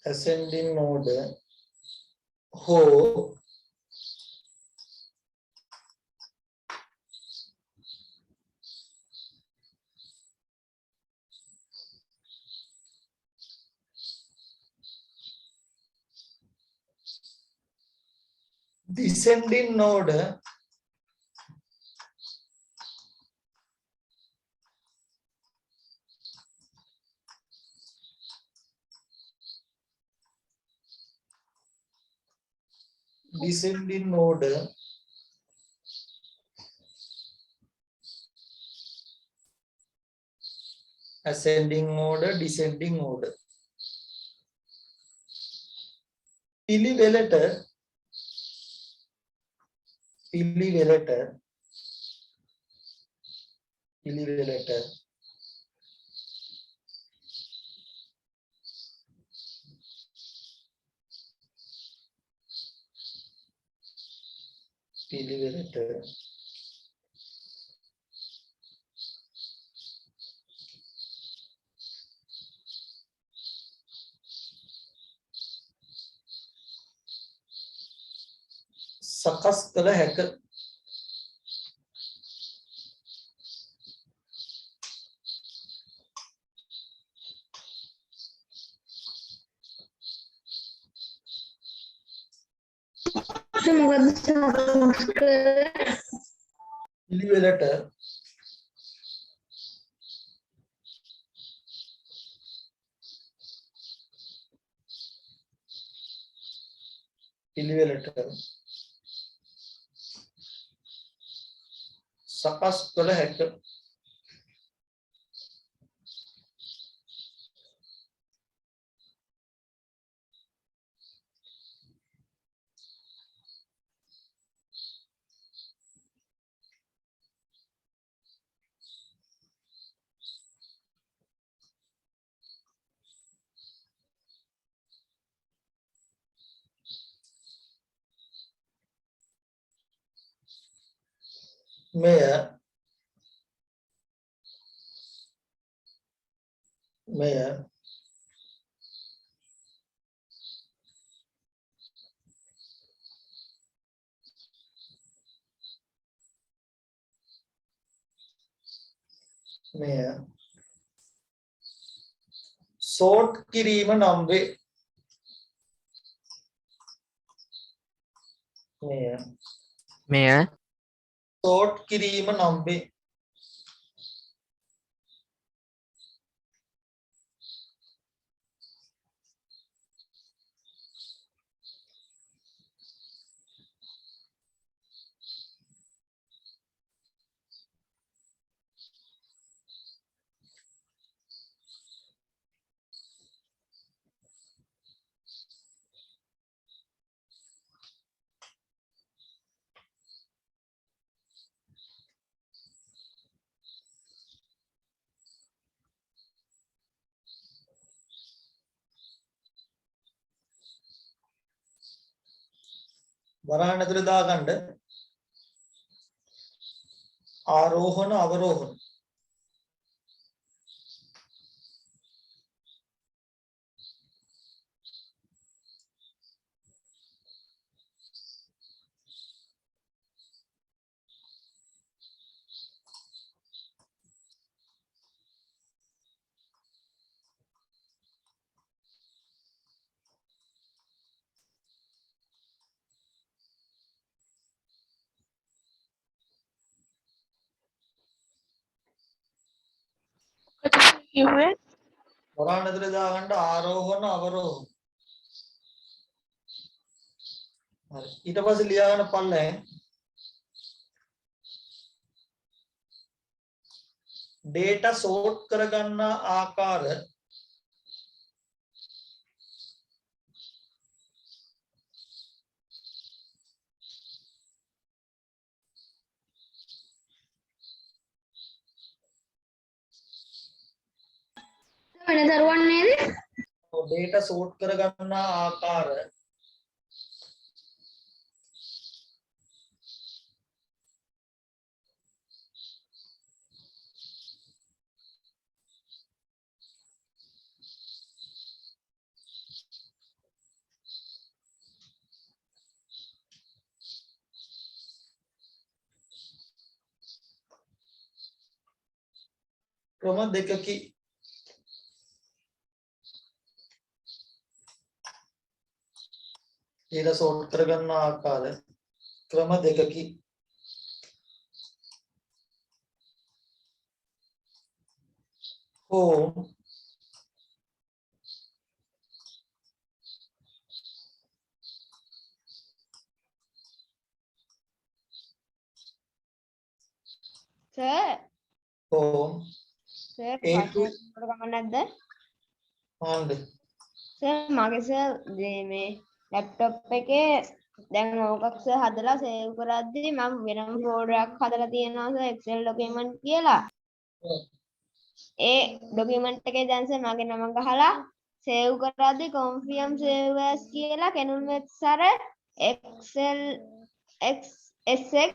ascending order हो descending order ascending order descending order පිළිවෙලට සකස් කළ හැක සර් මොකද්ද පිළිවෙලට සකස් කළ හැක මෙය සෝට් කිරීම නම් වේ මෙය සෝට් කිරීම නම් වේ වරහන් ඇතුලේ දාගන්න ආරෝහණ අවරෝහණ. කිව්වේ වරහන් ඇතුලේ දාගන්න ආරෝහණ අවරෝහණ. හරි. ඊට පස්සේ ලියා ගන්න පල්ලෙන් data sort කරගන්න ආකාර වෙන දරුවන් නේද? data sort කරගන්න ආකාර ක්‍රම දෙකකි. data sort කරගන්න ආකාර ක්‍රම දෙකකි. home sir home sir A2 ප්‍රශ්නයක් ගමන් නැද්ද? and සර් මගේ සර් මේ ලැප්ටොප් එකේ දැන් මොකක් සර් හදලා සේව් කරද්දී මම වෙනම ෆෝල්ඩර් එකක් හදලා තියෙනවා සර් Excel document කියලා. ඒ document එකේ දැන් සර් මගේ නම ගහලා සේව් කරද්දී confirm save as කියලා කැනුල් මෙත්ස් අර Excel SX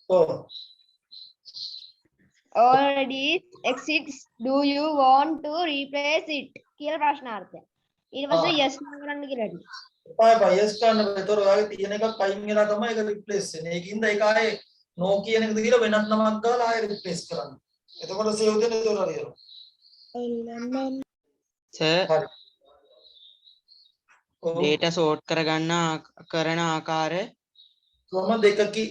oh already exists, do you want to replace it කියලා ප්‍රශ්නාර්ථය. ඊට පස්සේ yes නෝ කරන්න කියලා තියෙනවා. එපා yes ගන්න බෑ. ඒතර ඔයාගේ තියෙන එකක් අයින් වෙලා තමයි ඒක රිප්ලේස් වෙන්නේ. ඒකින්ද ඒක ආයේ no කියන එක දීලා වෙනත් නමක් දාලා ආයේ රිප්ලේස් කරන්න. එතකොට සේව් දෙන්න ඒතර හරියනවා. සර් හරි. ඔව්. data sort කරගන්න කරන ආකාරය ක්‍රම දෙකකි.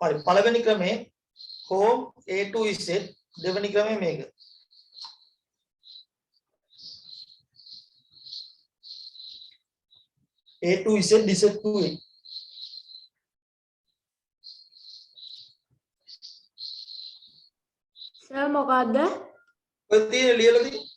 හරි. පළවෙනි ක්‍රමේ home A to Z, දෙවෙනි ක්‍රමේ මේක. A to Z Z to A. Sir මොකද්ද? ඔය තියෙන ලියලා තියෙන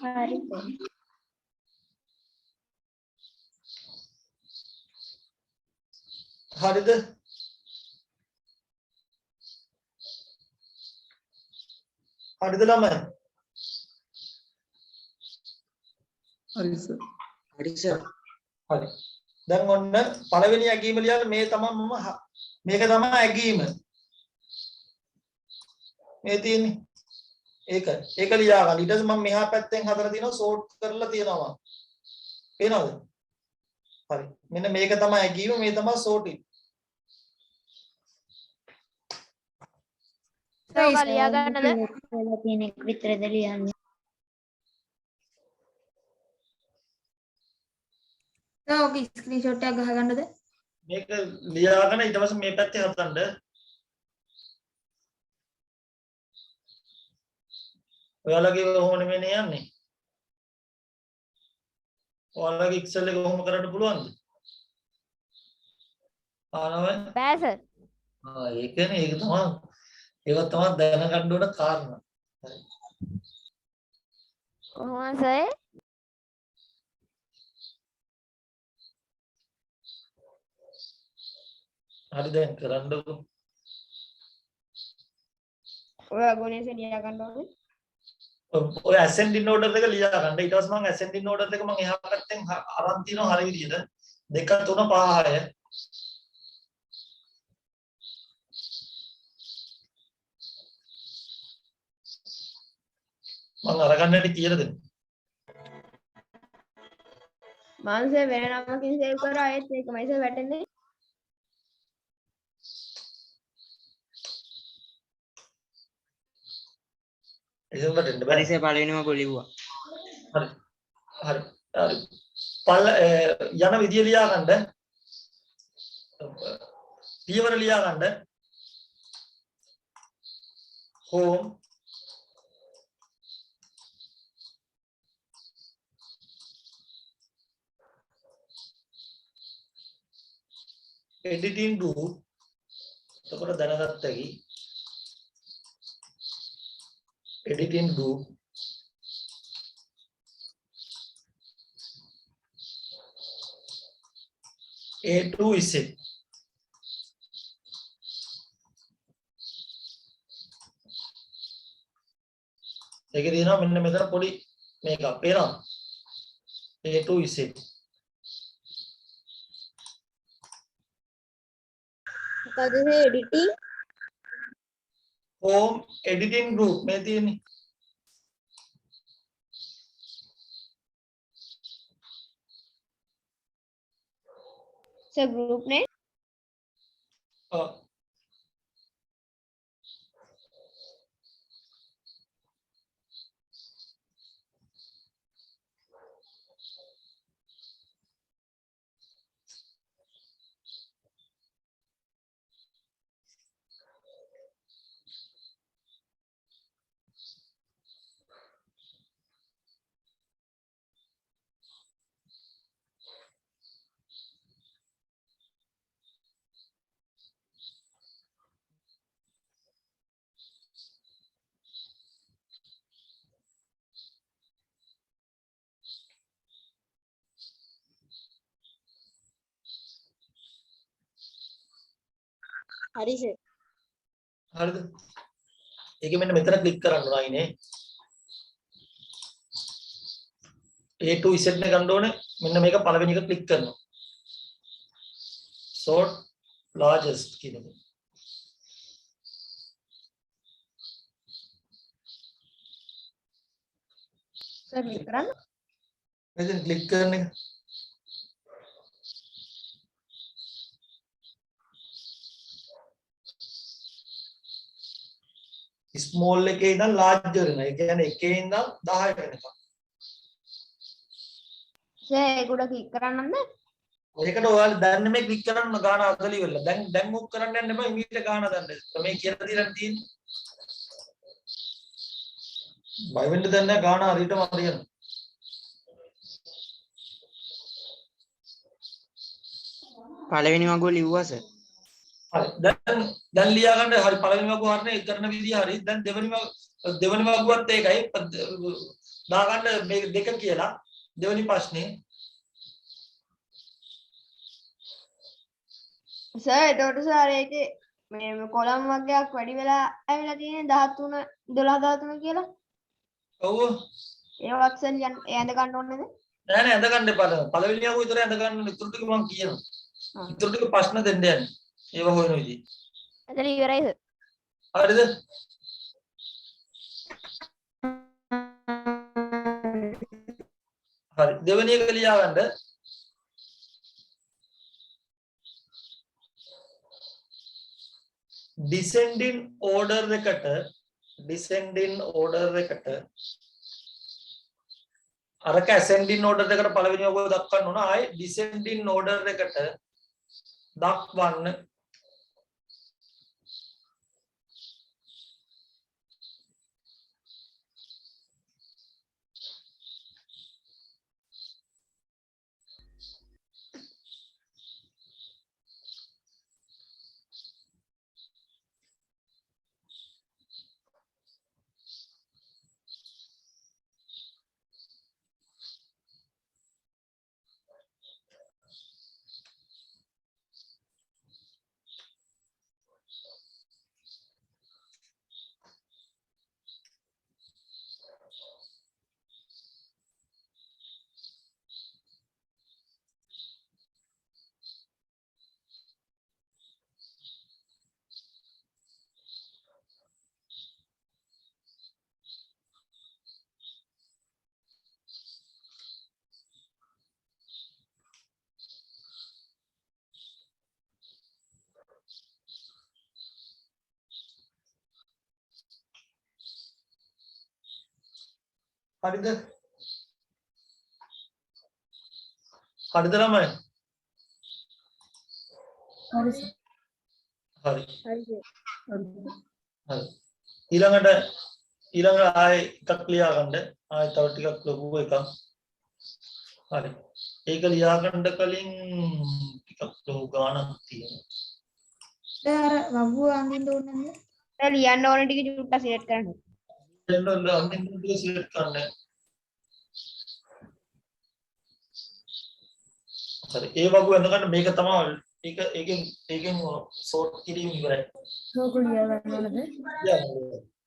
හරි. හරිද? හරිද ළමයි? හරි සර්. හරි සර් හරි. දැන් ඔන්න පළවෙනි ඇගීම ලියලා මේ තමයි මේක තමයි ඇගීම. මේ තියෙන්නේ. ඒක ලියා ගන්න. ඊට පස්සේ මම මෙහා පැත්තෙන් හදලා තියෙනවා සෝට් කරලා තියෙනවා. පේනවද? හරි. මෙන්න මේක තමයි ඇගීම, මේ තමයි සෝටින්. සර් ලියා ගන්නද? කියලා තියෙන එක විතරද ලියන්නේ. සර් ඔක ස්ක්‍රීන්ෂොට් එකක් ගහගන්නද? මේක ලියාගෙන ඊට පස්සේ මේ පැත්තේ හදන්න. ඔයාලගේ කොහොම නෙමෙයි යන්නේ. ඔයාලගේ Excel එක කොහොම කරන්න පුළුවන්ද? ආනවද? බෑ සර්. ඒකනේ ඒක තමයි දැනගන්න ඕන කාරණා. කොහොමද සර්? හරි දැන් කරන්නකො. ඔය ගුණේසේ ලියා ගන්න ඕනේ. ඔය ascending order එක ලියා ගන්න. ඊට පස්සේ මම ascending order එක මම එහා පැත්තෙන් අරන් තියනවා හරිය විදිහට. 2 3 5 6 මම අරගන්න හැටි කියලා දෙන්න. මාංශය වෙන නමකින් සේව් කරා ඒත් ඒකමයි සර් වැටෙන්නේ. එහෙම දෙන්න බෑ. හරි සර් පළවෙනිම ගොලිව්වා. හරි. හරි. හරි. යන විදිය ලියා ගන්න. පියවර ලියා ගන්න. home editing group එතකොට දැනගත්ත හැකි editing group A2 is it ඒකේ තියෙනවා මෙන්න මෙතන පොඩි මේකක් පේනවා A2 is it මොකද මේ එඩිටිංగ్ home editing group මේ තියෙන්නේ සර් ගෲප් නේ ඔව් හරි සර් හරිද ඒකෙ මෙන්න මෙතන ක්ලික් කරන්න ඕනයිනේ A2 Z නේ ගන්න ඕනේ මෙන්න මේක පළවෙනි එක ක්ලික් කරනවා sort largest කියන එක සර් ක්ලික් කරන්න මෙතන ක්ලික් කරන එක small එකේ ඉඳන් larger වෙනවා. ඒ කියන්නේ එකේ ඉඳන් 10 වෙනකම්. සර් ඒක උඩ ක්ලික් කරන්නද? ඒකට ඔයාලා දැන් මේ ක්ලික් කරන්න ගාන අදලි වෙලා. දැන් මුක් කරන්න යන්න එපා. ඉමීට ගාන දාන්න. මේ කියලා දීලා තියෙන්නේ. බය වෙන්න දැන් නෑ ගාන හරියටම හරියන. පළවෙනි වගුව ලිව්වා සර්. හරි. දැන් ලියා ගන්න හරි පළවෙනි වගුව හරිනේ කරන විදිය හරි. දැන් දෙවෙනි වගුවත් ඒකයි. දා ගන්න මේ දෙක කියලා. දෙවෙනි ප්‍රශ්නේ සර් එතකොට සර් ඒකේ මේ කොලම් වර්ගයක් වැඩි වෙලා ඇවිල්ලා තියෙන්නේ 13 12 13 කියලා. ඔව්. ඒ වක්සන් යන ඇඳ ගන්න ඕනේද? නෑ නෑ ඇඳ ගන්න එපා. පළවෙනි වගුව විතර ඇඳ ගන්න ඉතුරු ටික මම කියනවා. ඉතුරු ටික ප්‍රශ්න දෙන්න යන්නේ. ඒව හොයන විදිහ. එතන ඉවරයි සර්. හරිද? හරි. දෙවෙනි එක ලියා ගන්න. descending order එකට අරක ascending order එකට පළවෙනි වගුව දක්වන්න ඕන. ආයේ descending order එකට දක්වන්න හරිද? හරිද ළමයි? හරි සර්. හරි. හරි සර්. හරි. ඊළඟ ආයෙ එකක් ලියා ගන්න. ආයෙ තව ටිකක් ලොකු එකක්. හරි. ඒක ලියා ගන්න කලින් ටිකක් ලොකු ගානක් තියෙනවා. සර් අර වගුව අඳින්න ඕනේ නේද? දැන් ලියන්න ඕන ටික චුට්ටක් සිලෙක්ට් කරන්න. එන්න අන්තිම ටික සිලෙක්ට් කරන්න. හරි. ඒ වගුව එනකන් මේක තමයි ඒකෙන් සෝට් කිරීම ඉවරයි. ලෝක ලියා ගන්න ඕනද?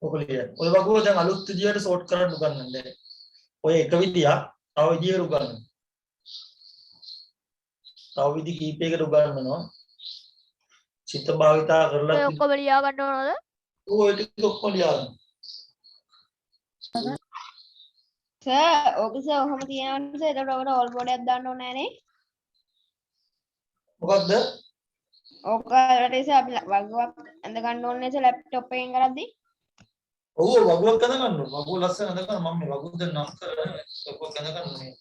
ඔකලිය. ඔය වගුව දැන් අලුත් විදියට සෝට් කරන්න උගන්වන්නේ. ඔය එක විදියක් තව විදියට උගන්වනවා. තව විදි කීපයකට උගන්වනවා. චිත්ත භාවිතා කරලා ඔක්කොම ලියා ගන්න ඕනද? ඔය ටික ඔක්කොම ලියා ගන්න. සර් ඕකේ සර් ඔහොම තියෙනවා සර්. එතකොට ඔකට ඕල් බෝඩ් එකක් දාන්න ඕනේ නෑනේ. මොකද්ද? ඕකට ඉතින් අපි වගුවක් ඇඳ ගන්න ඕනේ සර් ලැප්ටොප් එකෙන් කරද්දී. ඔව් වගුවක් අඳ ගන්න ඕන. වගුව ලස්සන අඳ ගන්න. මම මේ වගුව දැන් නම් කරලා වගුවක් අඳ ගන්න මේ.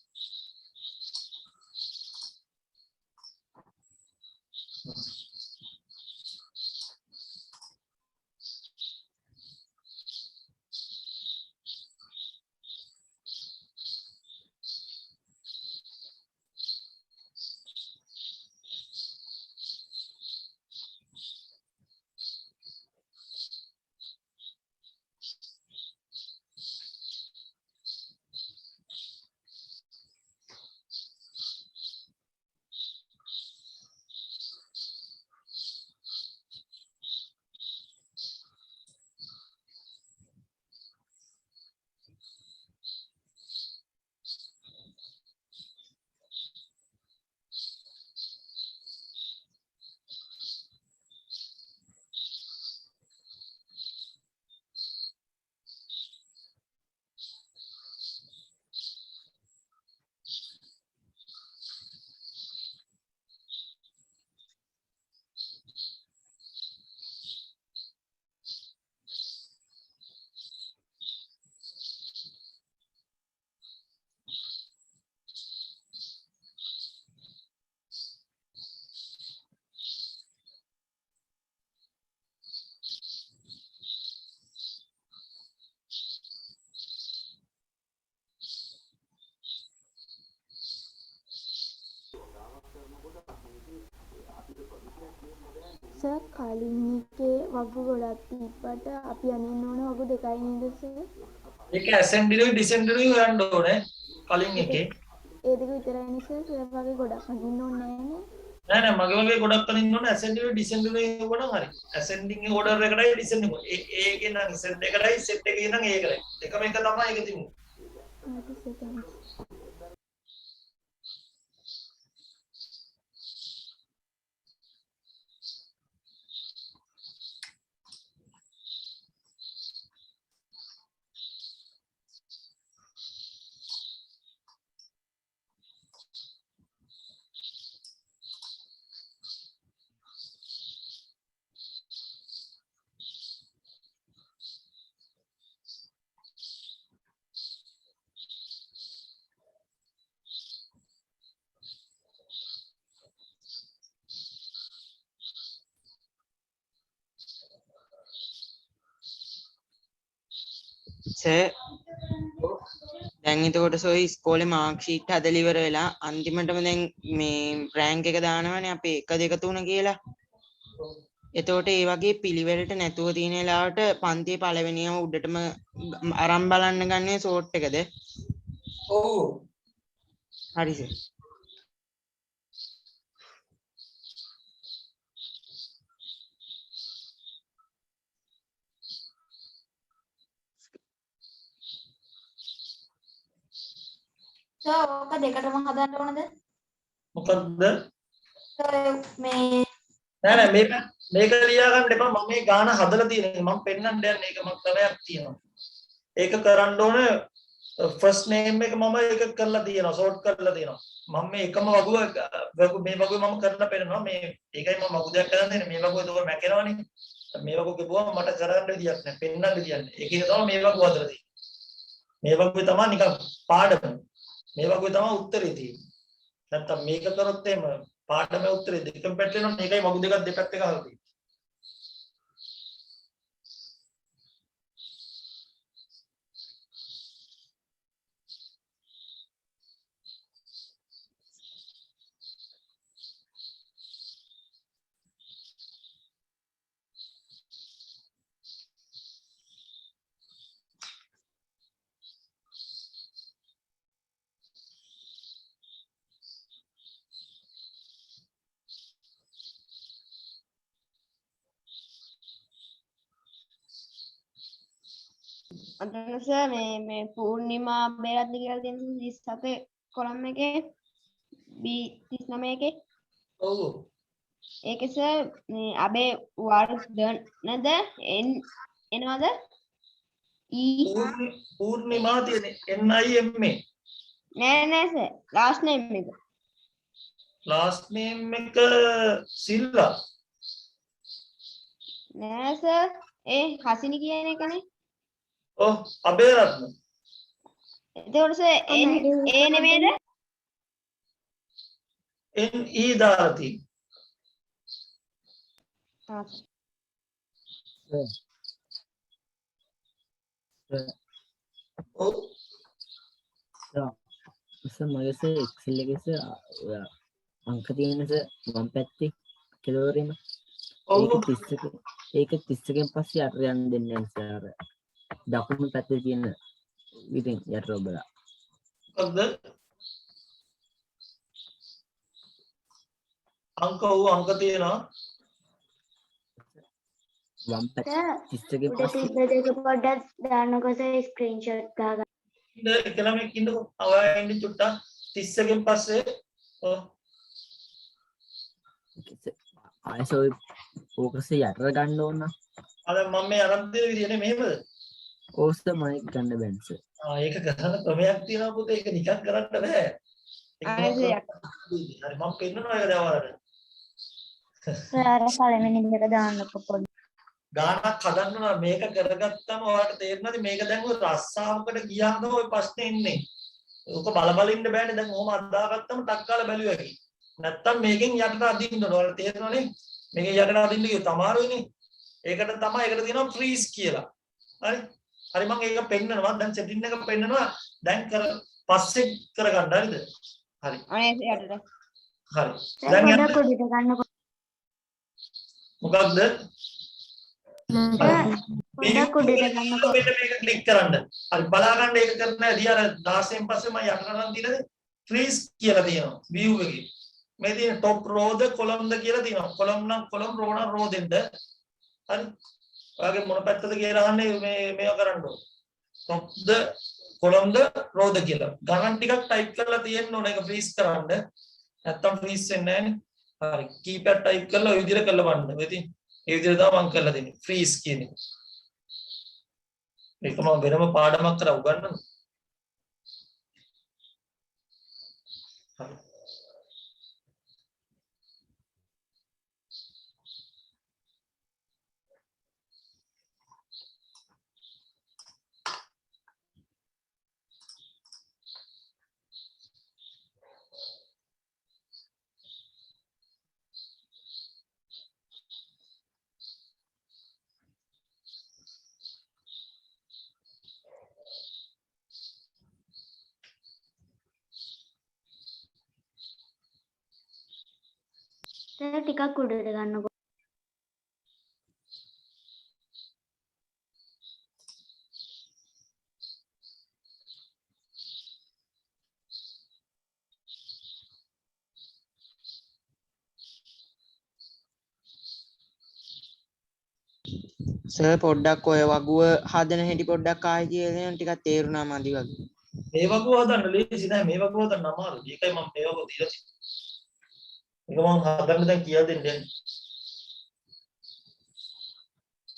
සර් කලින් එකේ වගු ගොඩක් තිබ්බට අපි අනින්න ඕන වගු දෙකයි නේද සර්? ඒක ඇසෙන්ඩිනුයි ඩිසෙන්ඩිනුයි හොයන්න ඕනේ කලින් එකේ. ඒ දෙක විතරයිනේ සර්. සර් වගේ ගොඩක් අඳින්න ඕනේ නෑනේ. නෑ මගේ වගේ ගොඩක් අනින්න ඕනේ ඇසෙන්ඩිනුයි ඩිසෙන්ඩිනුයි වුණා හරි. ඇසෙන්ඩින් ඕඩර් එකටයි ඩිසෙන්ඩින් ඒකේ නම් සෙට් එකටයි සෙට් එකේ නම් ඒකටයි. එකම එක තමයි ඒක තිබුණේ. හරි සර්. thanks. සර් දැන් එතකොට සොයි ඉස්කෝලේ මාක් ෂීට් හදලා ඉවර වෙලා අන්තිමටම දැන් මේ රෑන්ක් එක දානවනේ අපේ 1 2 3 කියලා. එතකොට ඒ වගේ පිළිවෙලට නැතුව තියෙන වෙලාවට පන්තියේ පළවෙනියම උඩටම අරන් බලන්න ගන්නේ සෝට් එකද? ඔව්. හරි සර්. සර් ඕක දෙකටම හදන්න ඕනද? මොකද්ද? සර් මේ නෑ මේක ලියා ගන්න එපා. මම මේ ගාන හදලා තියෙනවා. මම පෙන්නන්න යන්නේ ඒක මම ක්‍රමයක් තියෙනවා. ඒක කරන්න ඕනේ ෆස්ට් නේම් එක මම ඒක කරලා තියෙනවා. සෝට් කරලා තියෙනවා. මම මේ එකම වගුව මේ වගුව මම කරලා පෙන්නනවා. මේ ඒකයි මම වගුවක් කරන් දෙන්නේ. මේ වගුව ඒක මැකෙනවනේ. මේ වගුව කිව්වම මට කරන්න විදියක් නෑ. පෙන්නන්න විදියක් නෑ. ඒකේ තමයි මේ වගුව හදලා තියෙන්නේ. මේ වගේ තමයි නිකන් පාඩම. මේ වගේ තමයි උත්තරේ තියෙන්නේ. නැත්තම් මේක කරොත් එහෙම පාඩමේ උත්තරේ දෙකම පැටලෙනවා. මේකයි වගු දෙකක් දෙපැත්තක අහලා තියෙන්නේ. අතන සර් මේ පූර්ණිමා බේරද්ද කියලා තියෙන 37 කොලම් එකේ B39 එකේ ඔව්. ඒකේ සර් මේ අබේ වර්ධනද එනවද පූර්ණිමා තියෙන්නේ NIMA. නෑ සර් ලාස්ට් නේම් එක last name එක සිල්වා. නෑ සර් ඒ හසිනි කියන එකනේ ඔව් අබේරත්න. එතකොට සර් ඒ නෙමෙයිද NE දාලා තියෙන්නේ. ඔව්. මගේ එක්සෙල් එකේ අංක තියෙනස වම් පැත්තේ කෙළවරේම ඔව්. ඒක 31න් පස්සේ යට යන්න දෙන්නේ නැහැ සර්. දකුණු පැත්තේ තියෙන ඉතින් යට ඔබලා. මොකද්ද? අංක තියෙනවා. වම් පැත්තේ 31න් උඩ පස්සේ තිබ්බ දෙක පොඩ්ඩක් දාන්නකෝ සර් ස්ක්‍රීන්ෂොට් ගන්න. එකලම ඉන්නකො ඔයා ඉන්නේ චුට්ටක් 30කින් පස්සේ ඔව් ආයසෝ ඕකස යට ගන්න ඕන. අර මම මේ අරන් දෙන විදිහනේ මෙහෙමද? ඕස්ත මයික් ගන්න බැන්ස. ඒක කරන්න ක්‍රමයක් තියෙනවා පුතේ. ඒක නිකන් කරන්න බෑ. හරි මම පෙන්නනවා ඒක දැන් ඔයාලට. සර් පළවෙනි දෙක දාන්නකෝ පොඩ්ඩක්. ගානක් හදන්න නම් මේක කරගත්තම ඔයාලට තේරෙනවද මේක දැන් ඔය රස්සාවකට ගියාම ඔය ප්‍රශ්නේ ඉන්නේ. ඔක බල ඉන්න බෑනේ. දැන් ඔහොම අදාගත්තම ටක් ගාලා බැලුවා කි. නැත්තම් මේකෙන් යටට අදින්න ඕන. ඔයාලට තේරෙනවනේ? මේකෙන් යටට අදින්න කිව්වොත් අමාරුයිනේ. ඒකට තමයි ඒකට තියෙනවා ෆ්‍රීස් කියලා. හරි. හරි මම ඒක පෙන්නනවා. දැන් සෙටින් එක පෙන්නනවා. දැන් පස්සේ කරගන්න හරිද? හරි. අනේ යටට හරි. සර් දැන් පොඩ්ඩක් උඩට ගන්නකෝ. මොකක්ද? පොඩ්ඩක් උඩට ගන්නකෝ. මේක ක්ලික් කරන්න. හරි බලා ගන්න ඒක කරන්න ඇදී අර 16න් පස්සේ මම යට කරන් තියෙනද ෆ්‍රීස් කියලා තියෙනවා view එකේ. මේ තියෙන top row ද column ද කියලා තියෙනවා. column නම් column row නම් row දෙන්න. හරි. ඔයාගේ මොන පැත්තද කියලා අහන්නේ මේව කරන්න ඕන. top ද column ද row ද කියලා. ගණන් ටිකක් type කරලා තියෙන්න ඕන ඒක ෆ්‍රීස් කරන්න. නැත්තම් ෆ්‍රීස් වෙන්නේ නැහැ නේ. හරි. keypad type කරලා ඔය විදිහට කරලා බලන්න. ඔය ඉතින් ඒ විදිහට තමයි මම කරලා දෙන්නේ. ෆ්‍රීස් කියන එක. මේක මම වෙනම පාඩමක් කරලා උගන්වනවා. හරි. සර් ටිකක් උඩට ගන්නකෝ. සර් පොඩ්ඩක් ඔය වගුව හදන හැටි පොඩ්ඩක් ආයෙ කියලා දෙන්න ටිකක් තේරුණා මදි වගේ. මේ වගුව හදන්න ලේසි නෑ. මේ වගුව හදන්න අමාරුයි. ඒකයි මම මේ වගුව දීලා තියෙන්නේ. ඒක මම හදන්න දැන් කියලා දෙන්නේ.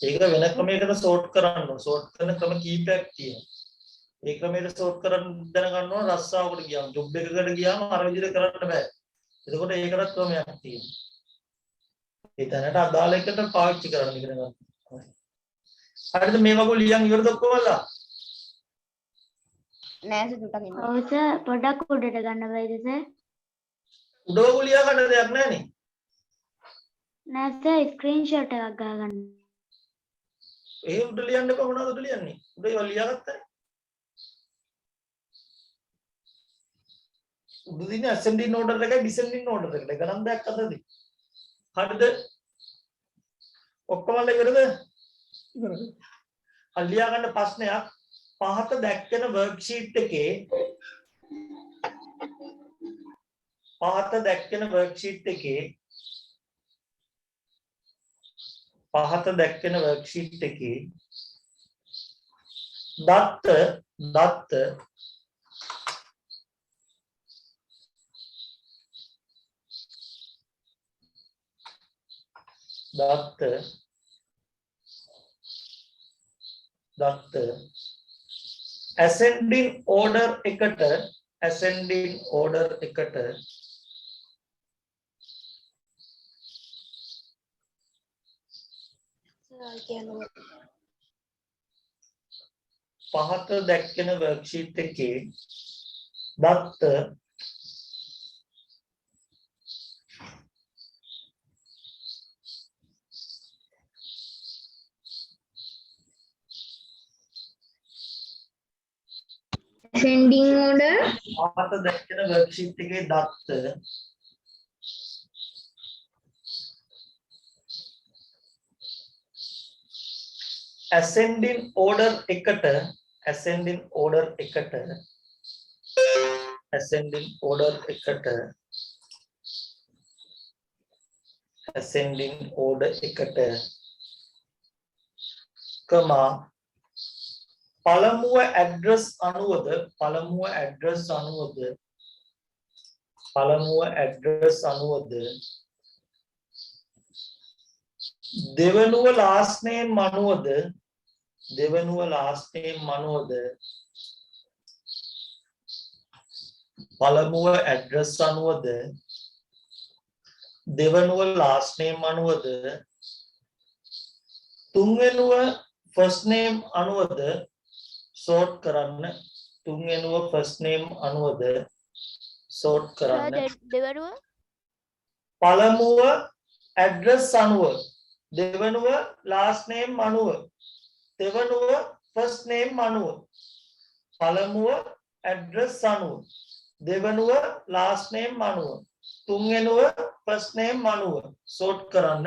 ඒක වෙන ක්‍රමයකට සෝට් කරන්න ඕන. සෝට් කරන ක්‍රම කීපයක් තියෙනවා. ඒ ක්‍රමයට සෝට් කරන්න දැනගන්න ඕන. රස්සාවකට ගියාම ජොබ් එකකට ගියාම අර විදිහට කරන්න බෑ. එතකොට ඒකට ක්‍රමයක් තියෙනවා. ඒ තැනට අදාළ එකට පාවිච්චි කරන්න ඉගෙන ගන්න. හරිද? මේ වගේ ලියන් ඉවරද ඔක්කොමලා? නෑ සර් ටුටක් ඉන්න. ඔව් සර් පොඩක් උඩට ගන්න බැයිද සර්? උඩව ලියා ගන්න දෙයක් නැහැ නේ. නෑ සර් ස්ක්‍රීන්ෂොට් එකක් ගන්න. ඒ උඩ ලියන්න කොහොමද උඩ ලියන්නේ? උඩ ඒවා ලියාගත්තා. උඩ දින ascending order එකයි descending order එකයි. ඒක නම් දෙයක් අතද? හරිද? ඔක්කොම ඉවරද? ඉවරයි. ලියා ගන්න ප්‍රශ්නයක් පහත දැක්වෙන worksheet එකේ පහත දැක්වෙන worksheet එකේ දත්ත ascending order එකට පහත දැක්වෙන worksheet එකේ දත්ත ascending order පහත දැක්වෙන worksheet එකේ දත්ත ascending order එකට කමා පළමුව ඇඩ්‍රස් අනුවද දෙවනුව last name අනුවද පළමුව ඇඩ්‍රස් අනුවද දෙවනුව last name අනුවද තුන්වෙනුව first name අනුවද sort කරන්න දෙවනුව පළමුව ඇඩ්‍රස් අනුව දෙවනුව last name අනුව දෙවනුව first name අනුව පළමුව ඇඩ්‍රස් අනුව දෙවනුව last name අනුව තුන්වෙනුව first name අනුව sort කරන්න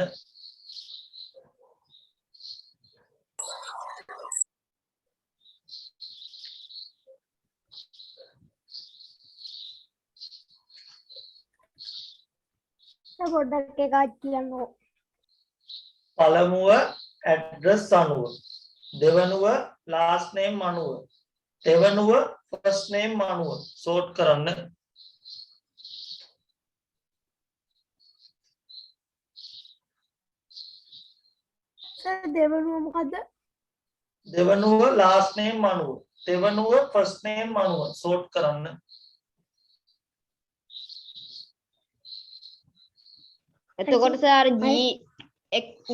පොඩ්ඩක් එකක් කියන්නකෝ. පළමුව ඇඩ්‍රස් අනුව දෙවනුව last name අනුව දෙවනුව first name අනුව sort කරන්න සර් දෙවනුව මොකද්ද? දෙවනුව last name අනුව දෙවනුව first name අනුව sort කරන්න එතකොට සර් G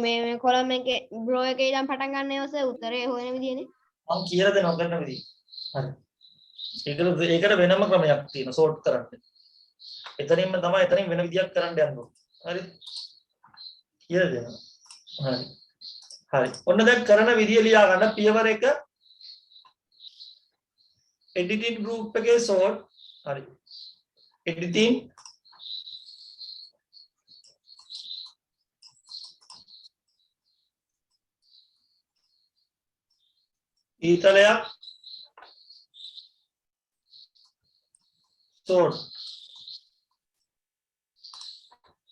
මේ කොලම් එකේ බ්‍රෝ එකේ ඉඳන් පටන් ගන්න ඒවා සර් උත්තරේ හොයන විදියනේ. මම කියලා දෙනවා කරන විදිය. හරි. ඒකට වෙනම ක්‍රමයක් තියෙනවා sort කරන්න. එතනින්ම තමයි එතනින් වෙන විදියක් කරන්න යන්න ඕනේ. හරි. කියලා දෙනවා. හරි. හරි. ඔන්න දැන් කරන විදිය ලියා ගන්න පියවර 1 editing group එකේ sort. හරි. editing ඊතලයක් sort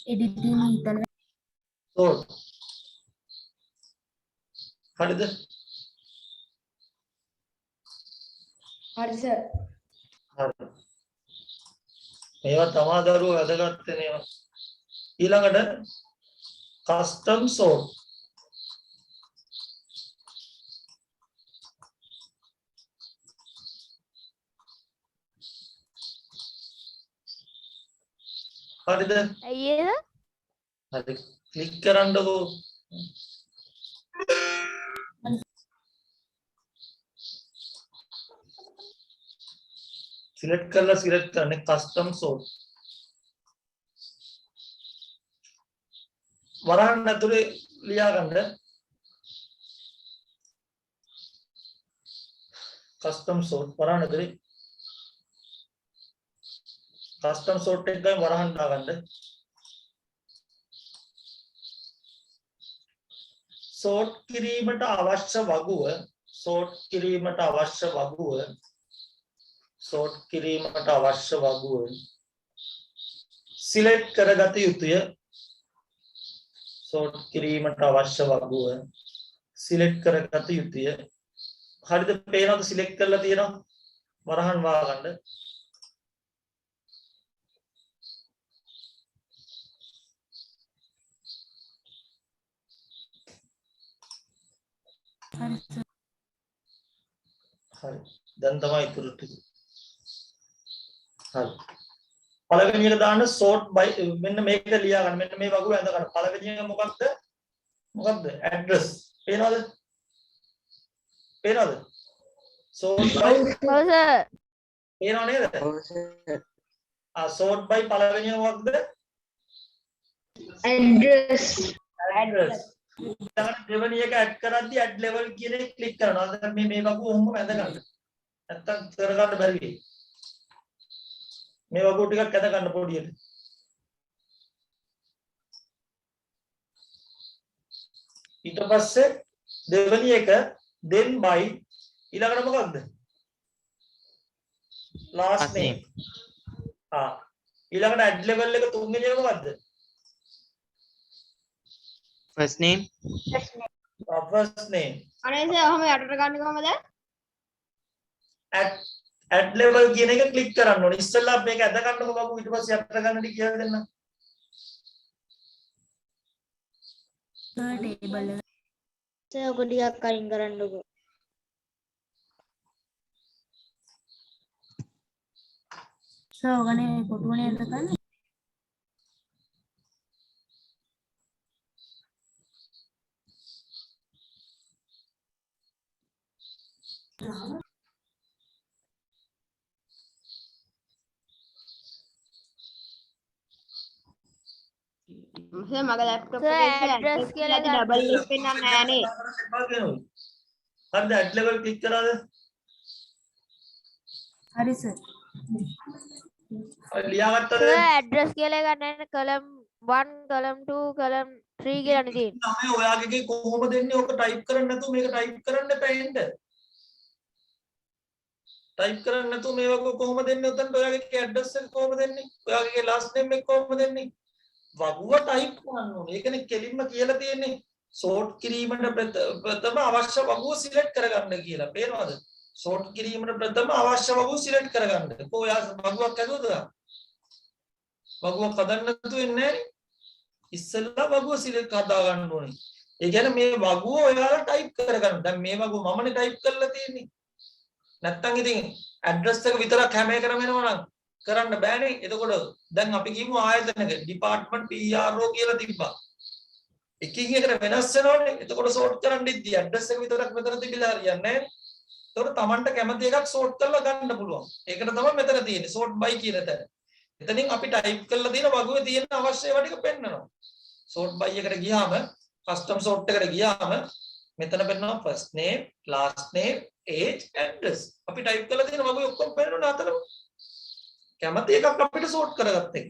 editing ඊතල sort හරිද හරි සර් හරි මේවා තමා දරුවෝ වැදගත් වෙනවා ඊළඟට custom sort හරිද අයියේද? හරි ක්ලික් කරන්නකෝ සිලෙක්ට් කරන්නේ කස්ටම් සෝට්. වරහන් ඇතුලේ ලියා ගන්න කස්ටම් සෝට් වරහන් ඇතුලේ කස්ටම් සෝට් එක ගම වරහන් දාගන්න. සෝට් කිරීමට අවශ්‍ය වගුව සිලෙක්ට් කරගත යුතුය. සෝට් කිරීමට අවශ්‍ය වගුව සිලෙක්ට් කරගත යුතුය. හරිද? පේනවද සිලෙක්ට් කරලා තියෙනවා? වරහන් වාගන්න. හරි. දැන් තමයි ඉතුරු ටික. හරි. පළවෙනි එක දාන්න sort by මෙන්න මේක ලියා ගන්න. මෙන්න මේ වගුව ඇඳ ගන්න. පළවෙනි එක මොකක්ද? address. පේනවද? sort by පේනව නේද? sort by පළවෙනි එක මොකක්ද? address. ඊළඟට දෙවෙනි එක ඇඩ් කරද්දී add level කියන එක ක්ලික් කරනවා. දැන් මේ වගුව ඔහොම ඇඳ ගන්න. නැත්තම් කරගන්න බැරි වෙයි. මේ වගුව ටිකක් ඇඳ ගන්න පොඩියට. ඊට පස්සේ දෙවෙනි එක then by ඊළඟට මොකක්ද? last name. ඊළඟට add level එක තුන්වෙනි එක මොකක්ද? first name. first name. අනේ සර් ඔහම යටට ගන්න කොහමද? add level කියන එක ක්ලික් කරන්න ඕනේ. ඉස්සෙල්ලා මේක ඇද ගන්නකො බබු ඊට පස්සේ යටට ගන්න ටික කියලා දෙන්න. ටේබල් එක සර් ඔක ටිකක් අයින් කරන්නකෝ. සෝගනේ කොටුවනේ එතකන්නේ සර් මගේ ලැප්ටොප් සර් එකේ address කියලා ඩබල් ලිස් පෙන්නන්නේ නැහැ නේ. හරිද? add level ක්ලික් කරාද? හරි සර් ලියාගත්තද? සර් address කියලා ගන්න column 1 column 2 column 3 කියලා නේ තියෙන්නේ. තමයි ඔයාගේ කොහොමද දෙන්නේ? ඔක ටයිප් කරන්න නැතුව මේක ටයිප් කරන්න එපා එන්න. ටයිප් කරන්න නැතුව මේ වගේ කොහොමද දෙන්නේ? උතන්ට ඔයාගේ ඇඩ්‍රස් එක කොහොමද දෙන්නේ? ඔයාගේ ලාස්ට් නේම් එක කොහොමද දෙන්නේ? වගුව ටයිප් කරන්න ඕනේ. ඒකනේ කෙලින්ම කියලා තියෙන්නේ. සෝට් කිරීමට ප්‍රථම අවශ්‍ය වගුව සිලෙක්ට් කරගන්න කියලා. පේනවද? සෝට් කිරීමට ප්‍රථම අවශ්‍ය වගුව සිලෙක්ට් කරගන්න. කොහොයා වගුවක් හදුවද? වගුවක් හදන්න නැතුව ඉන්නේ නැහැ. ඉස්සෙල්ලා වගුව සිලෙක්ට් හදා ගන්න ඕනේ. ඒ කියන්නේ මේ වගුව ඔයාලා ටයිප් කරගන්න. දැන් මේ වගුව මමනේ ටයිප් කරලා තියෙන්නේ. නැත්තම් ඉතින් ඇඩ්‍රස් එක විතරක් හැම එකම වෙනවා නම් කරන්න බෑනේ. එතකොට දැන් අපි කියමු ආයතනක ඩිපාර්ට්මන්ට් PRO කියලා තිබ්බා. එකින් එකට වෙනස් වෙනවනේ. එතකොට සෝට් කරන්න ඉද්දි ඇඩ්‍රස් එක විතරක් මෙතන තිබිලා හරියන්නේ නැහැ. එතකොට Tamanට කැමති එකක් සෝට් කරලා ගන්න පුළුවන්. ඒකට තමයි මෙතන තියෙන්නේ සෝට් බයි කියන තැන. එතනින් අපි ටයිප් කරලා තියෙන වගුවේ තියෙන අවශ්‍ය ඒවා ටික පෙන්නනවා. සෝට් බයි එකට ගියාම කස්ටම් සෝට් එකට ගියාම මෙතන පෙන්නනවා first name, last name, age, address. අපි ටයිප් කරලා තියෙන වගුවේ ඔක්කොම පෙන්නනවා අතරම. කැමති එකක් අපිට සෝට් කරගත්ත එක.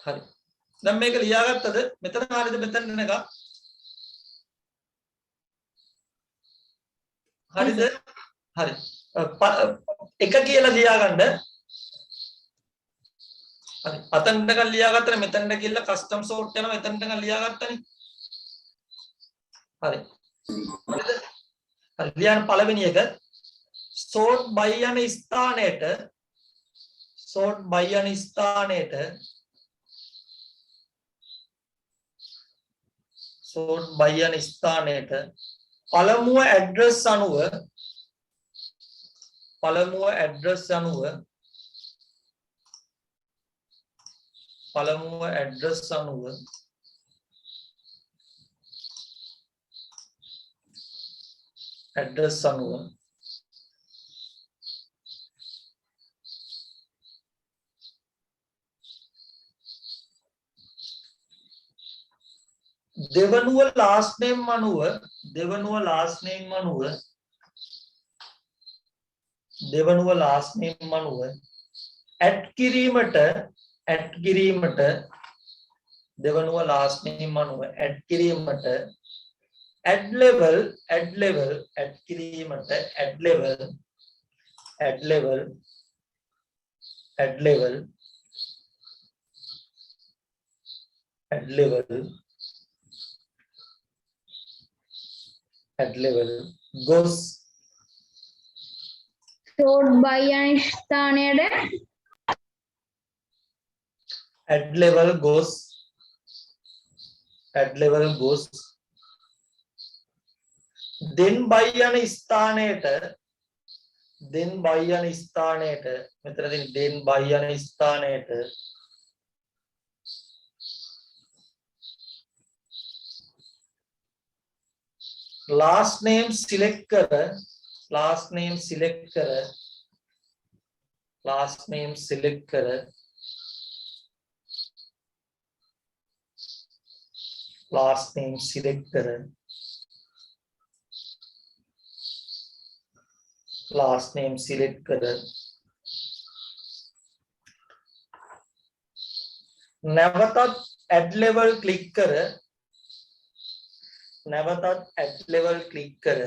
හරි. දැන් මේක ලියාගත්තද? මෙතන හරියද මෙතන නේද? හරිද? හරි. එක කියලා ලියාගන්න. හරි. අතනට ගල් ලියාගත්තනේ මෙතනට ගිහලා කස්ටම් සෝට් යනවා එතනට ගල් ලියාගත්තනේ. හරි. හරිද? හරි. ලියන්න පළවෙනි එක sort by යන ස්ථානයට පළමුව ඇඩ්‍රස් අනුව දෙවනුව last name අනුව දෙවනුව last name අනුව දෙවනුව last name අනුව add කිරීමට දෙවනුව last name අනුව add කිරීමට add level add කිරීමට add level add level add level add level add level goes sort by යන ස්ථානයට add level goes then by යන ස්ථානයට මෙතනදී then by යන ස්ථානයට last name select කර last name select කර last name select කර last name select කර last name select කර නැවතත් add level click කර නැවතත් add level click කර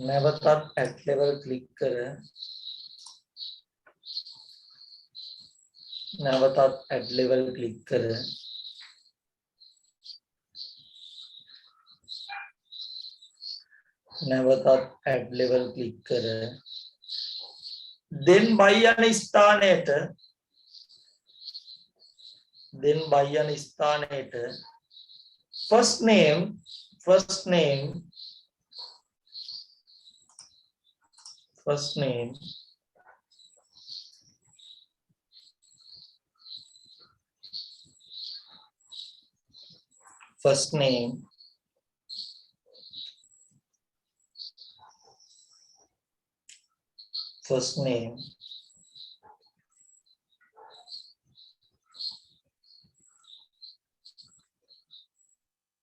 නැවතත් add level click කර නැවතත් add level click කර නැවතත් add level click කර then by යන ස්ථානයට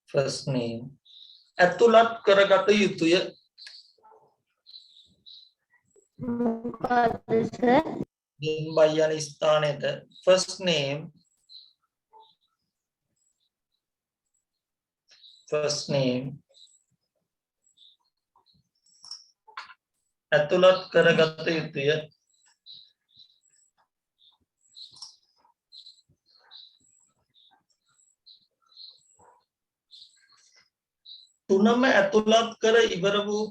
first name ඇතුළත් කරගත යුතුය මොකද සර් then by යන ස්ථානයට first name ඇතුළත් කරගත යුතුය තුනම ඇතුළත් කර ඉවර වූ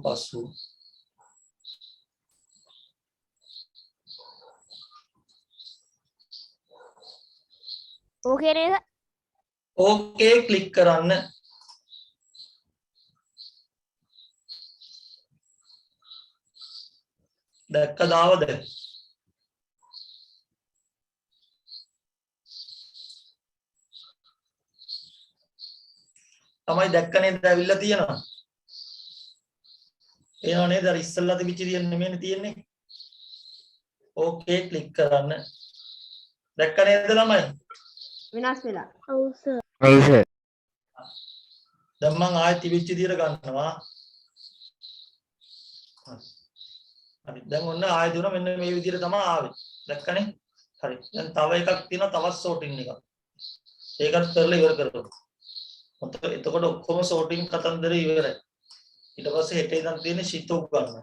පසු ඕකේ නේද? ඕකේ ක්ලික් කරන්න දැක්කදාවද තමයි දැක්ක නේද ඇවිල්ලා තියෙනවා එනවා නේද අර ඉස්සල්ලා තිබිච්ච දේ නෙමෙයිනේ තියෙන්නේ ඕකේ ක්ලික් කරන්න දැක්ක නේද ළමයි වෙනස් වෙලා. ඔව් සර් දැන් මම ආයෙත් තිබිච්ච විදියට ගන්නවා හරි දැන් ඔන්න ආයෙ දුන්නා මෙන්න මේ විදියට තමයි ආවේ දැක්කනේ හරි දැන් තව එකක් තියෙනවා තවත් sorting එකක් ඒකත් කරලා ඉවර කරමු එතකොට ඔක්කොම sorting කතන්දර ඉවරයි ඊට පස්සේ හෙට ඉඳන් තියෙන්නේ sheet එක ගන්න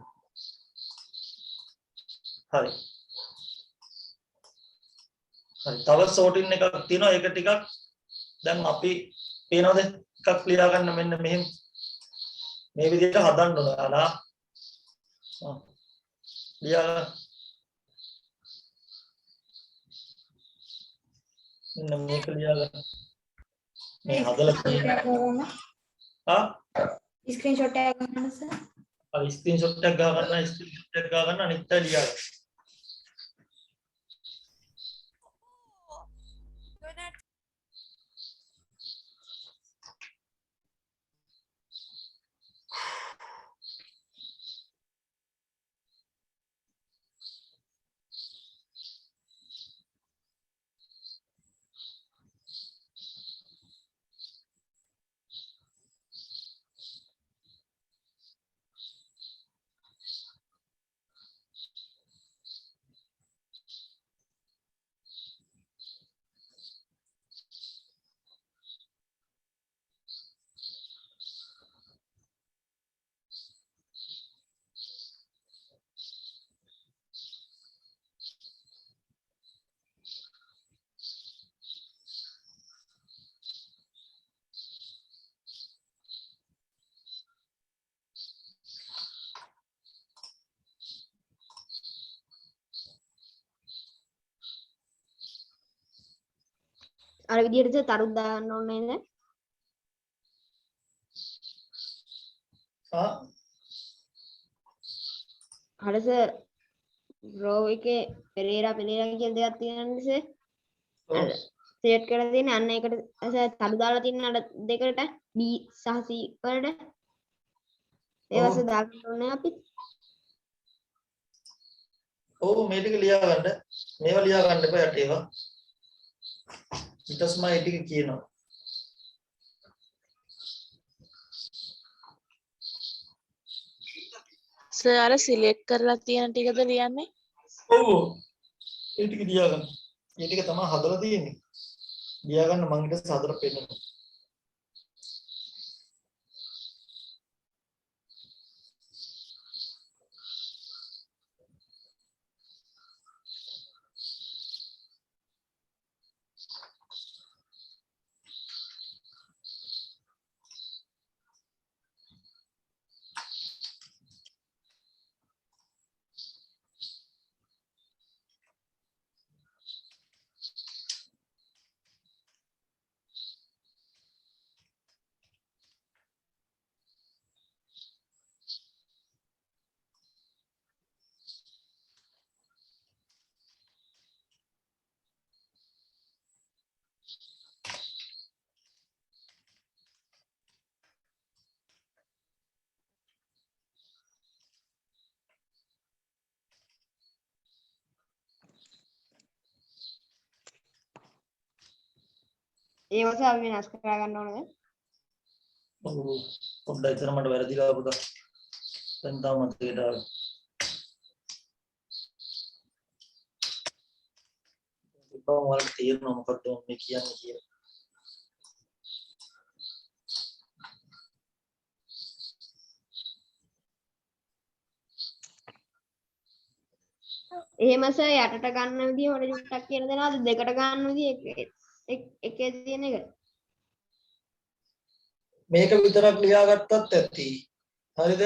හරි තව sorting එකක් තියෙනවා ඒක ටිකක් දැන් අපි පේනවද එකක් ලියා ගන්න මෙන්න මෙහෙම මේ විදිහට හදන්න ඕන අලා ලියා ගන්න මෙන්න මේක ලියා ගන්න මේ හදලා තියෙනවා ස්ක්‍රීන්ෂොට් එකක් ගන්න සර් ස්ක්‍රීන්ෂොට් එකක් ගා ගන්න අනිත් පැය ලියා ගන්න අර විදිහට තරුත් දාන්න ඕනේ නේද? ආ හරස රෝ එකේ පෙරේරා කියන දෙයක් තියෙනන්නේ ඔව්. සෙට් කරලා තියෙන අන්න ඒකට තරු දාලා තියෙන අර දෙකට B සහ C වලට ඒ ඔව්. වශයෙන් දාන්න ඕනේ අපි. ඔව් මේ ටික ලියා ගන්න. මේවා ලියා ගන්න එපා යට ඒවා. ඊට පස්සේ මම ඒ ටික කියනවා. සර් අර සිලෙක්ට් කරලා තියෙන ටිකද ලියන්නේ? ඔව්. ඒ ටික ලියා ගන්න. ඒ ටික තමයි හදලා තියෙන්නේ. ලියා ගන්න මම ඊට පස්සේ හදලා පෙන්නනවා. ඒ වශයෙන් අපි වෙනස් කර ගන්න ඕනද? ඔව්. පොඩ්ඩක් ඉතන මට වැරදිලා පුතා. දැන් තාම මතකයට ආවේ. ඉතින් ඔයාලට තේරෙනවා මොකක්ද මේ කියන්නේ කියලා. එහෙම සර් යටට ගන්න විදිය මට චුට්ටක් කියලා දෙනවද? දෙකට ගන්න විදිය එකේ තියෙන එක. මේක විතරක් ලියාගත්තත් ඇති. හරිද?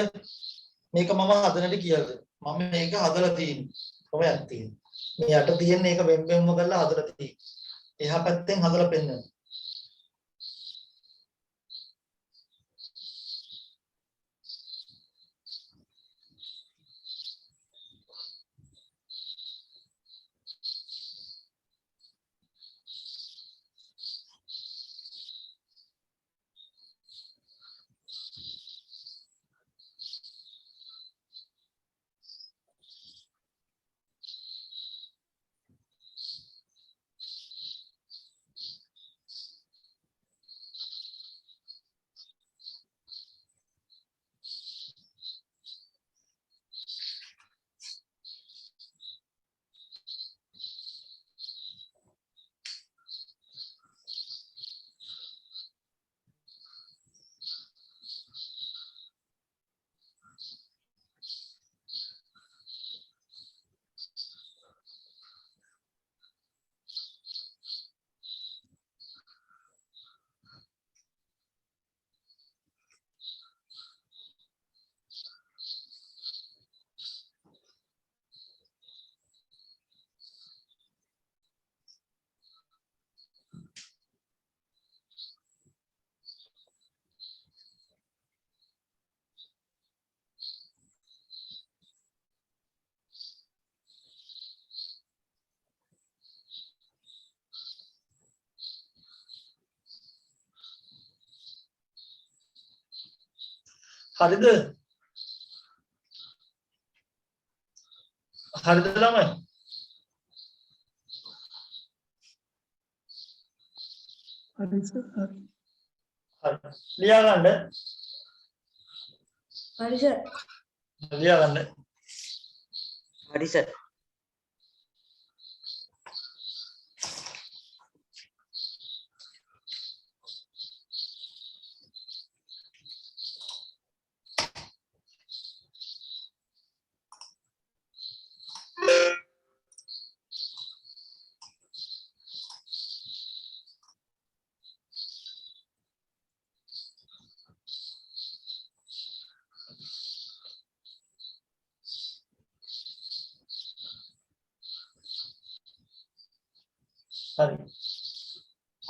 මේක මම හදන්නට කියලාද? මම මේක හදලා තියෙන්නේ. කොහොමද තියෙන්නේ? මේ යට තියෙන එක වෙන් වෙන්ම කරලා හදලා තියෙන්නේ. එහා පැත්තෙන් හදලා පෙන්නනවා. හරිද? හරිද ළමයි? හරි සර් හරි. හරි. ලියා ගන්න. හරි සර්. ලියා ගන්න. හරි සර්. හරි.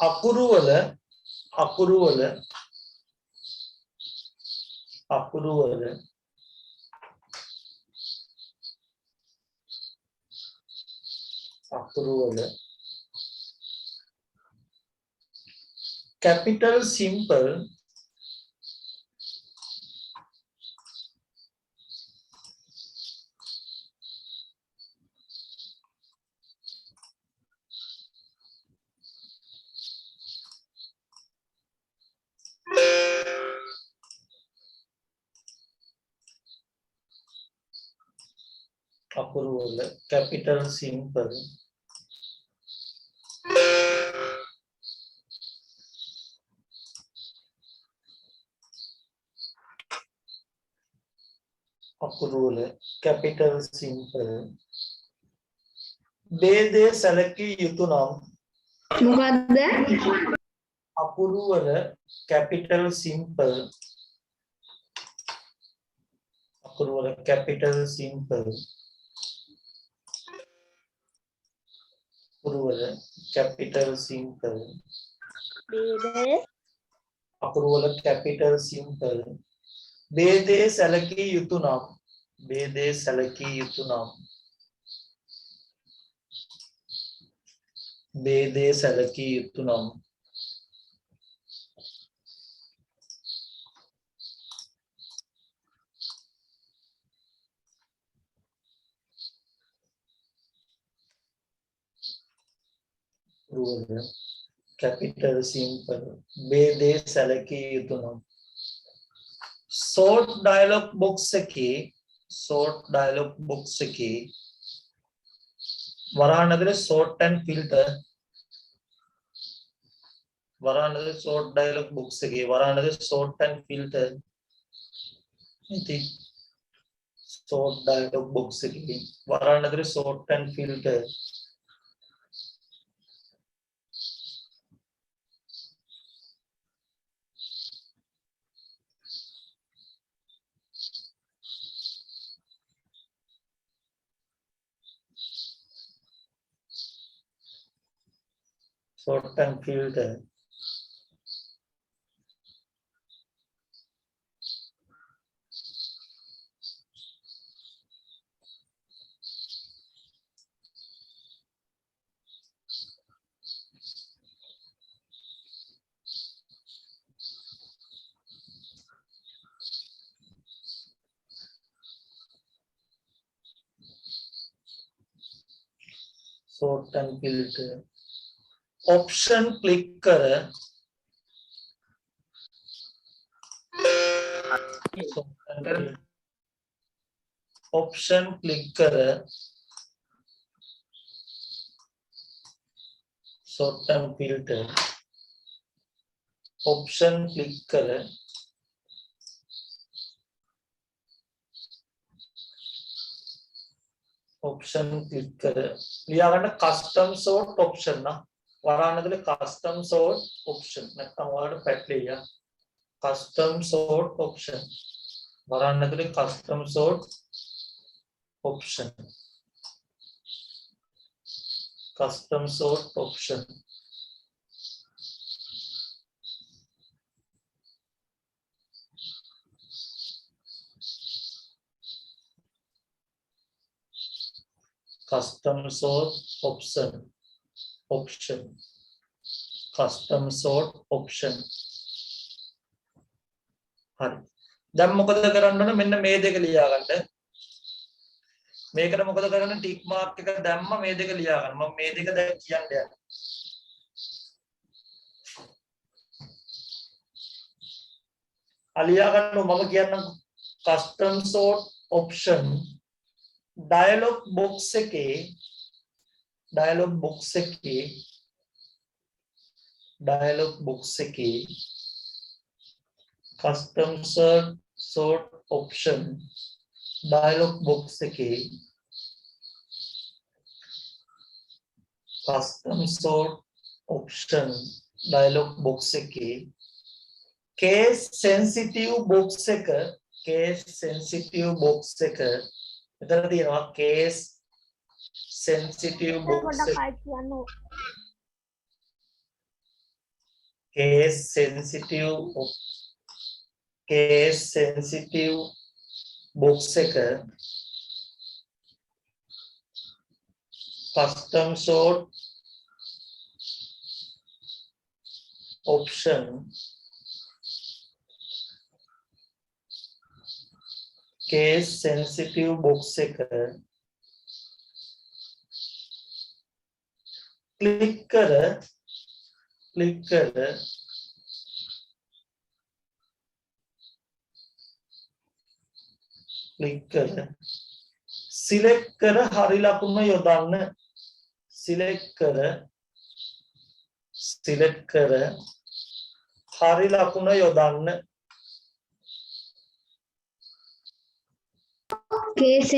අකුරු වල අකුරු වල අකුරු වල අකුරු වල capital simple අකුරු වල capital simple අකුරු වල capital simple බේදේ සැලකිය යුතු නම් මොකද්ද? අකුරු වල capital simple අකුරු වල capital simple අකුරු වල capital simple බේදය අකුරු වල capital simple බේදේ සැලකිය යුතු නම් බේදේ සැලකිය යුතු නම් බේදේ සැලකිය යුතු නම් අකුරු වල capital simple බේදේ සැලකිය යුතු නම් sort dialog box එකේ වරානදේ sort and filter වරානදේ sort dialog box එකේ වරානදේ sort and filter ඉතින් sort dialog box එකේ වරානදේ sort and filter sort and filter sort and filter option click कर ऑप्शन क्लिक कर sort and filter option click कर option click कर लिया करना custom sort option ना वरानदले कस्टम sort ऑप्शन නැත්නම් ඔයාලට පැටලියා custom sort option වරානදලේ custom sort option custom sort option custom sort option custom sort option හරි දැන් මොකද කරන්න ඕන මෙන්න මේ දෙක ලියා ගන්න මේකට මොකද කරන්න ටික් මාක් එක දැම්ම මේ දෙක ලියා ගන්න මම මේ දෙක දැන් කියන්න යනවා අලියා ගන්න මම කියන්නම් custom sort option dialog box එකේ dialog box එකේ custom sort option dialog box එකේ custom sort option dialog box එකේ case sensitive box එක මෙතන තියෙනවා case sensitive box එක case sensitive box එක custom sort option case sensitive box එක click කර select කර හරි ලකුණ යොදන්න select කර හරි ලකුණ යොදන්න case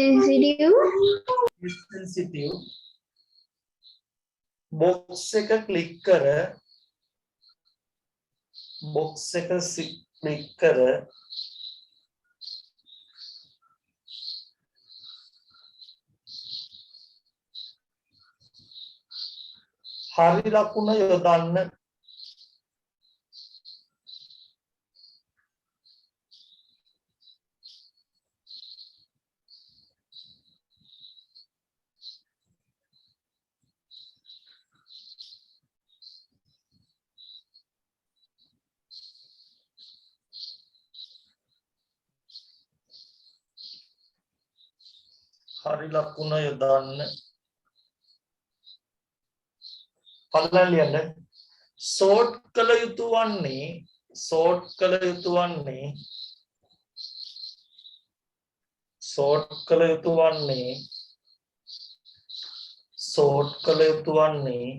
sensitive box එක click කර හරි ලකුණ යොදන්න හරි ලකුණ යොදන්න පළවෙනි ලියන්න sort කළ යුතු වන්නේ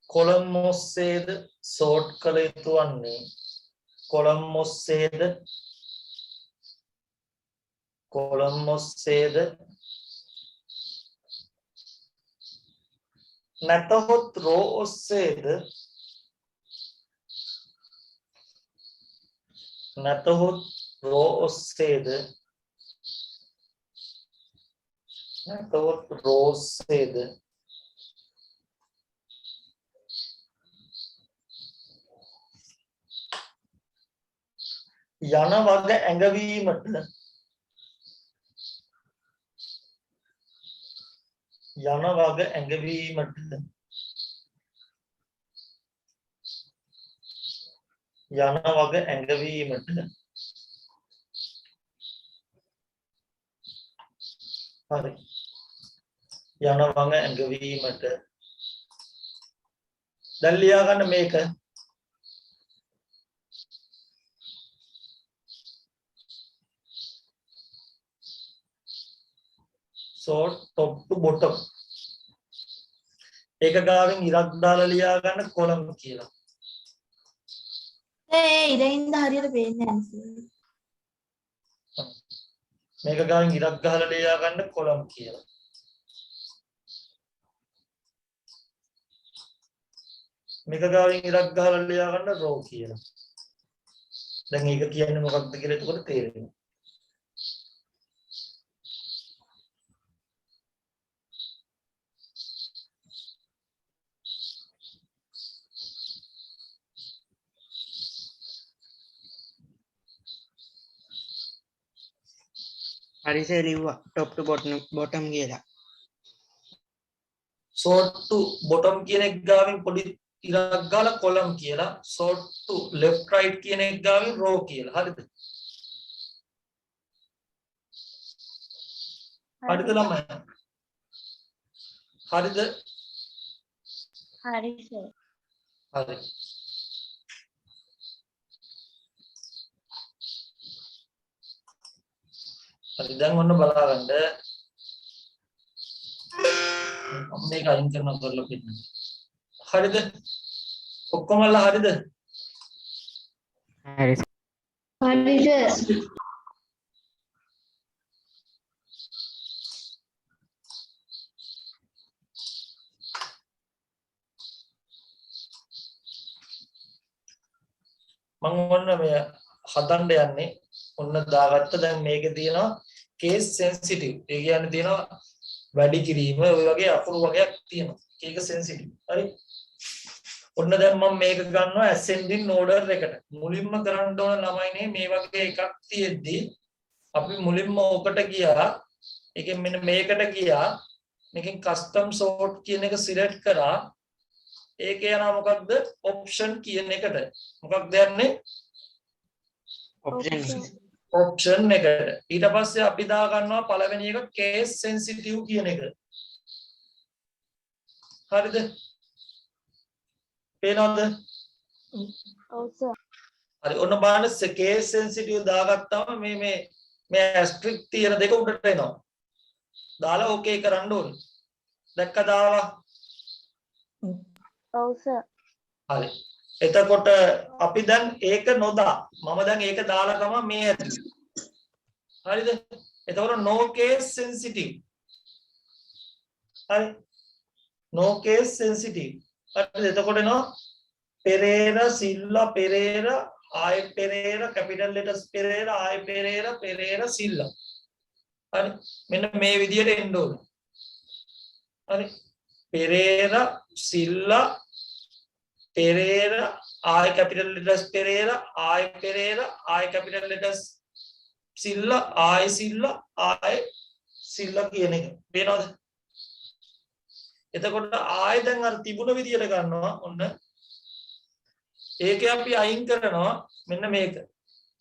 column ඔස්සේද sort කළ යුතු වන්නේ column ඔස්සේද නැතහොත් row ඔස්සේද යන වග ඇඟවීමට දැන් ලියා ගන්න මේක sort top to bottom ඒක ගාවෙන් ඉරක් දාලා ලියා ගන්න column කියලා ඉරින්ද හරියට පේන්නේ නැහැ. මේක ගාවෙන් ඉරක් ගහලා ලියා ගන්න column කියලා මේක ගාවෙන් ඉරක් ගහලා ලියා ගන්න row කියලා දැන් ඒක කියන්නේ මොකක්ද කියලා එතකොට තේරෙනවා හරිසේ ලිව්වා top to bottom කියලා sort to bottom කියන එක ගාවෙන් පොඩි ඉරක් ගාලා column කියලා sort to left right කියන එක ගාවෙන් row කියලා හරිද ළමයි හරිද හරි සර්. හරි දැන් ඔන්න බලාගන්න මේක අයින් කරනවා කරලා පිටින් හරිද ඔක්කොමලා හරිද හරිද මම ඔන්න මේ හදන්න යන්නේ ඔන්න දාගත්ත දැන් මේකේ තියෙනවා case sensitive ඒ කියන්නේ තියෙනවා වැඩි කිරීම ඔය වගේ අකුරු වගේක් තියෙනවා ඒක sensitive හරි ඔන්න දැන් මම මේක ගන්නවා ascending order එකට මුලින්ම කරන්න ඕන ළමයිනේ මේ වගේ එකක් තියෙද්දි අපි මුලින්ම ඔකට ගියා ඒකෙන් මෙන්න මේකට ගියා මේකෙන් custom sort කියන එක select කරා ඒක යනවා මොකක්ද option කියන එකට මොකක්ද යන්නේ option එකට ඊට පස්සේ අපි දා ගන්නවා පළවෙනි එක case sensitive කියන එක හරිද පේනවද ඔව් සර් හරි ඔන්න බලන්න case sensitive දාගත්තාම මේ asterisk තියෙන දෙක උඩට එනවා දාලා ඕකේ කරන්න ඕනේ දැක්කද ආවා ඔව් සර් හරි එතකොට අපි දැන් ඒක නොදා මම දැන් ඒක දාලා තමයි මේ ඇතුලේ හරිද එතකොට no case sensitive හරි no case sensitive හරිද එතකොට එනවා Pereira Silva Pereira ආය Pereira capital letters Pereira ආය Pereira Pereira Silva හරි මෙන්න මේ විදියට එන්න ඕනේ හරි Pereira Silva Pereira I capital letters Pereira I capital letters Silla I Silla කියන එක පේනවද එතකොට ආයෙ දැන් අර තිබුණ විදියට ගන්නවා ඔන්න ඒකේ අපි අයින් කරනවා මෙන්න මේක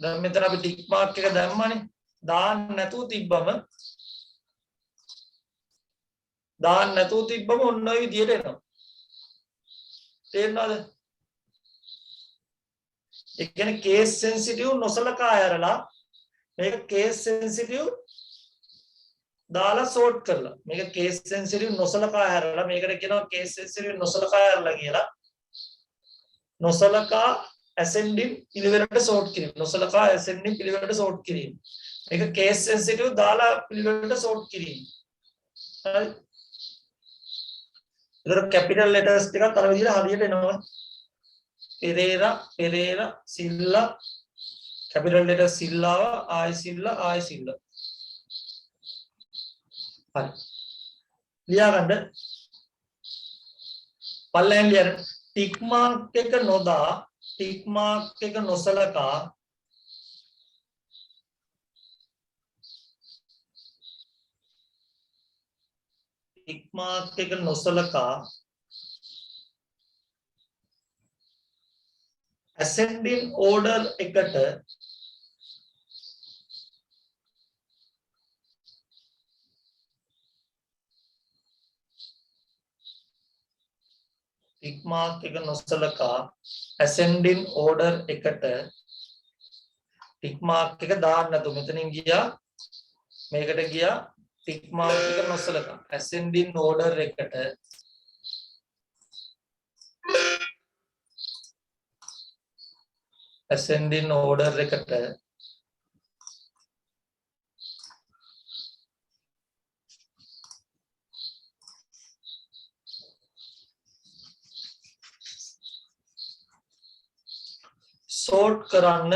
දැන් මෙතන අපි ටික් මාක් එක දැම්මනේ දාන්න නැතුව තිබ්බම ඔන්න ඔය විදියට එනවා තේරෙනවද ඒ කියන්නේ case sensitive නොසලකා ඇරලා මේක case sensitive දාලා sort කරලා මේක case sensitive නොසලකා ඇරලා මේකට කියනවා case sensitive නොසලකා ඇරලා කියලා නොසලකා ascending පිළිවෙලට sort කිරීම නොසලකා ascending පිළිවෙලට sort කිරීම මේක case sensitive දාලා පිළිවෙලට sort කිරීම හරි ඒතර capital letters ටිකක් අර විදිහට හරියට එනවා Pereira Pereira Silla capital letter Silla I Silla හරි ලියා ගන්න පල්ලෙන් ලියන්න ටික් මාක් එක නොදා ටික් මාක් එක නොසලකා ටික් මාක් එක නොසලකා ascending order එකට ටික් මාක් එක නොසලකා ascending order එකට ටික් මාක් එක දාන්න නැතු මෙතනින් ගියා මේකට ගියා ටික් මාක් එක නොසලකා ascending order එකට ascending order එකට sort කරන්න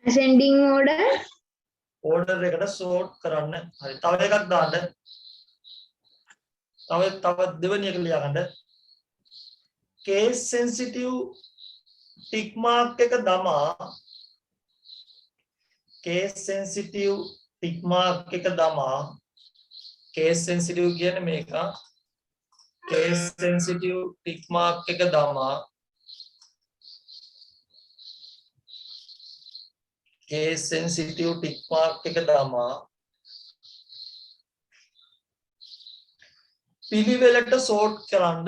ascending order එකට sort කරන්න හරි තව එකක් දාන්න තව දෙවෙනි එක ලියා ගන්න case sensitive tick mark එක දමා case sensitive tick mark එක දමා case sensitive කියන්නේ මේක case sensitive tick mark එක දමා case sensitive tick mark එක දමා පිළිවෙලට sort කරන්න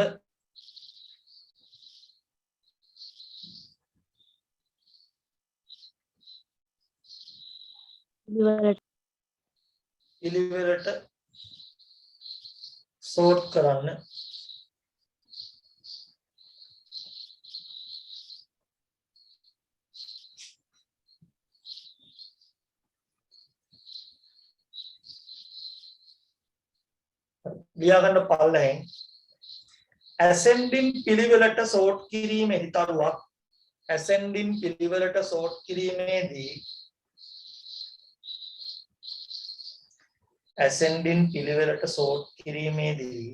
පිළිවෙලට sort කරන්න ලියා ගන්න පල්ලෙන් ascending පිළිවෙලට sort කිරීමේ හිතරුවක් ascending පිළිවෙලට sort කිරීමේදී ascending පිළිවෙලට sort කිරීමේදී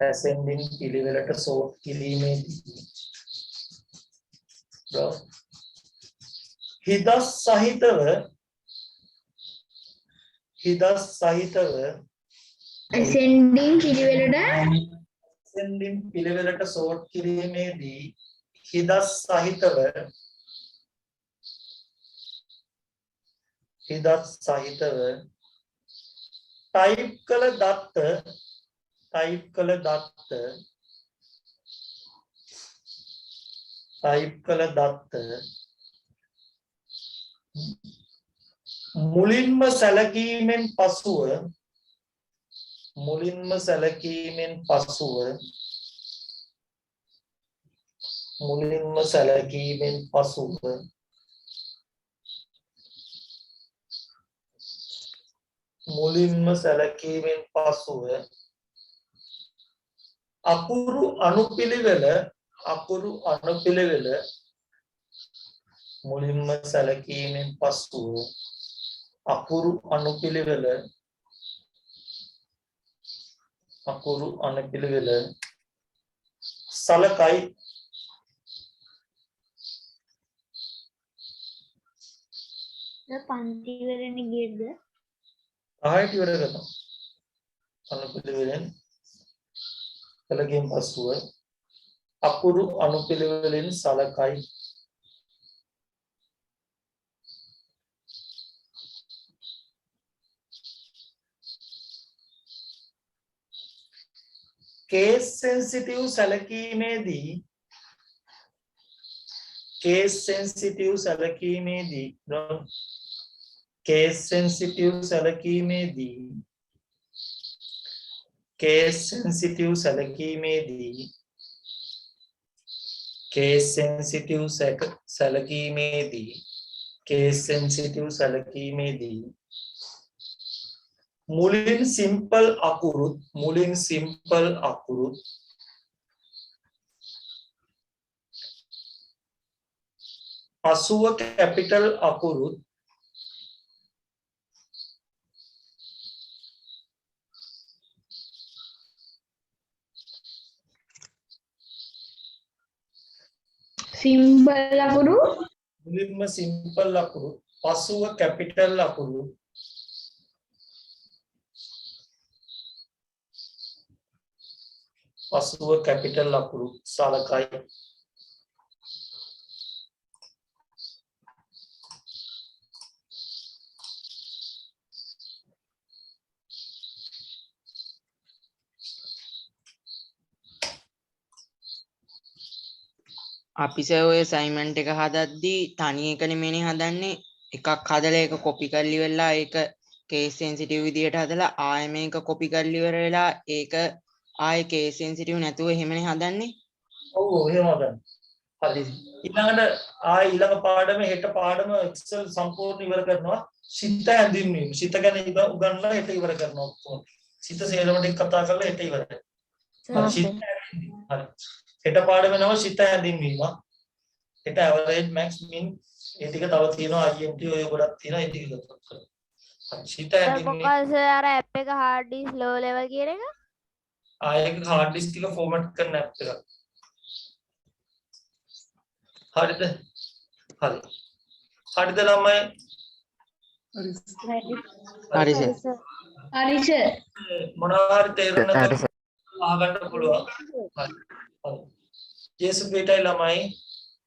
ascending පිළිවෙලට sort කිරීමේදී හිදස් සහිතව ascending පිළිවෙලට ascending පිළිවෙලට sort කිරීමේදී හිදස් සහිතව type කළ දත්ත මුලින්ම සැලකීමෙන් පසුව අකුරු අනුපිළිවෙල සලකයි පන්ති වලනේ ගියද ආයෙත් ඉවර කරනවා අනුපිළිවෙලෙන් සැලකීම් පසුව අකුරු අනුපිළිවෙලෙන් සලකයි case sensitive සැලකීමේදී මුලින් simple අකුරුත් පසුව capital අකුරුත් සිම්බල් අකුරු මුලින්ම simple අකුරුත් පසුව capital අකුරුත් සලකයි අපි ඔය assignment එක හදද්දී තනි එක නෙමෙයිනේ හදන්නේ එකක් හදලා ඒක copy කරලා ඉවරලා ඒක case sensitive විදියට හදලා ආයෙ මේක copy කරලා ඉවර වෙලා ඒක ආයෙ case sensitive නැතුව එහෙමනේ හදන්නේ ඔව් එහෙම හදන්නේ හරි ඊළඟ පාඩමේ හෙට පාඩම Excel සම්පූර්ණ ඉවර කරනවා සිත හැඳින්වීම සිත ගැන උගන්වලා හෙට ඉවර කරනවා ඔක්කොම සිත සේරම ටික කතා කරලා හෙට ඉවරයි හරි හෙට පාඩමේ නම සිත හැඳින්වීම හෙට average max min ඒ ටික තව තියෙනවා IMT ඔය ගොඩක් තියෙනවා ඒ ටික ගත්තොත් හරි සිත හැඳින්වීම මොකද අර app එක hard disk low level කියන එක ආයෙක hard disk එක format කරන app එක හරිද ළමයි හරි සර් මොනවා හරි තේරුණාද අහගන්න පුළුවන් හරි ජේසු බේටයි ළමයි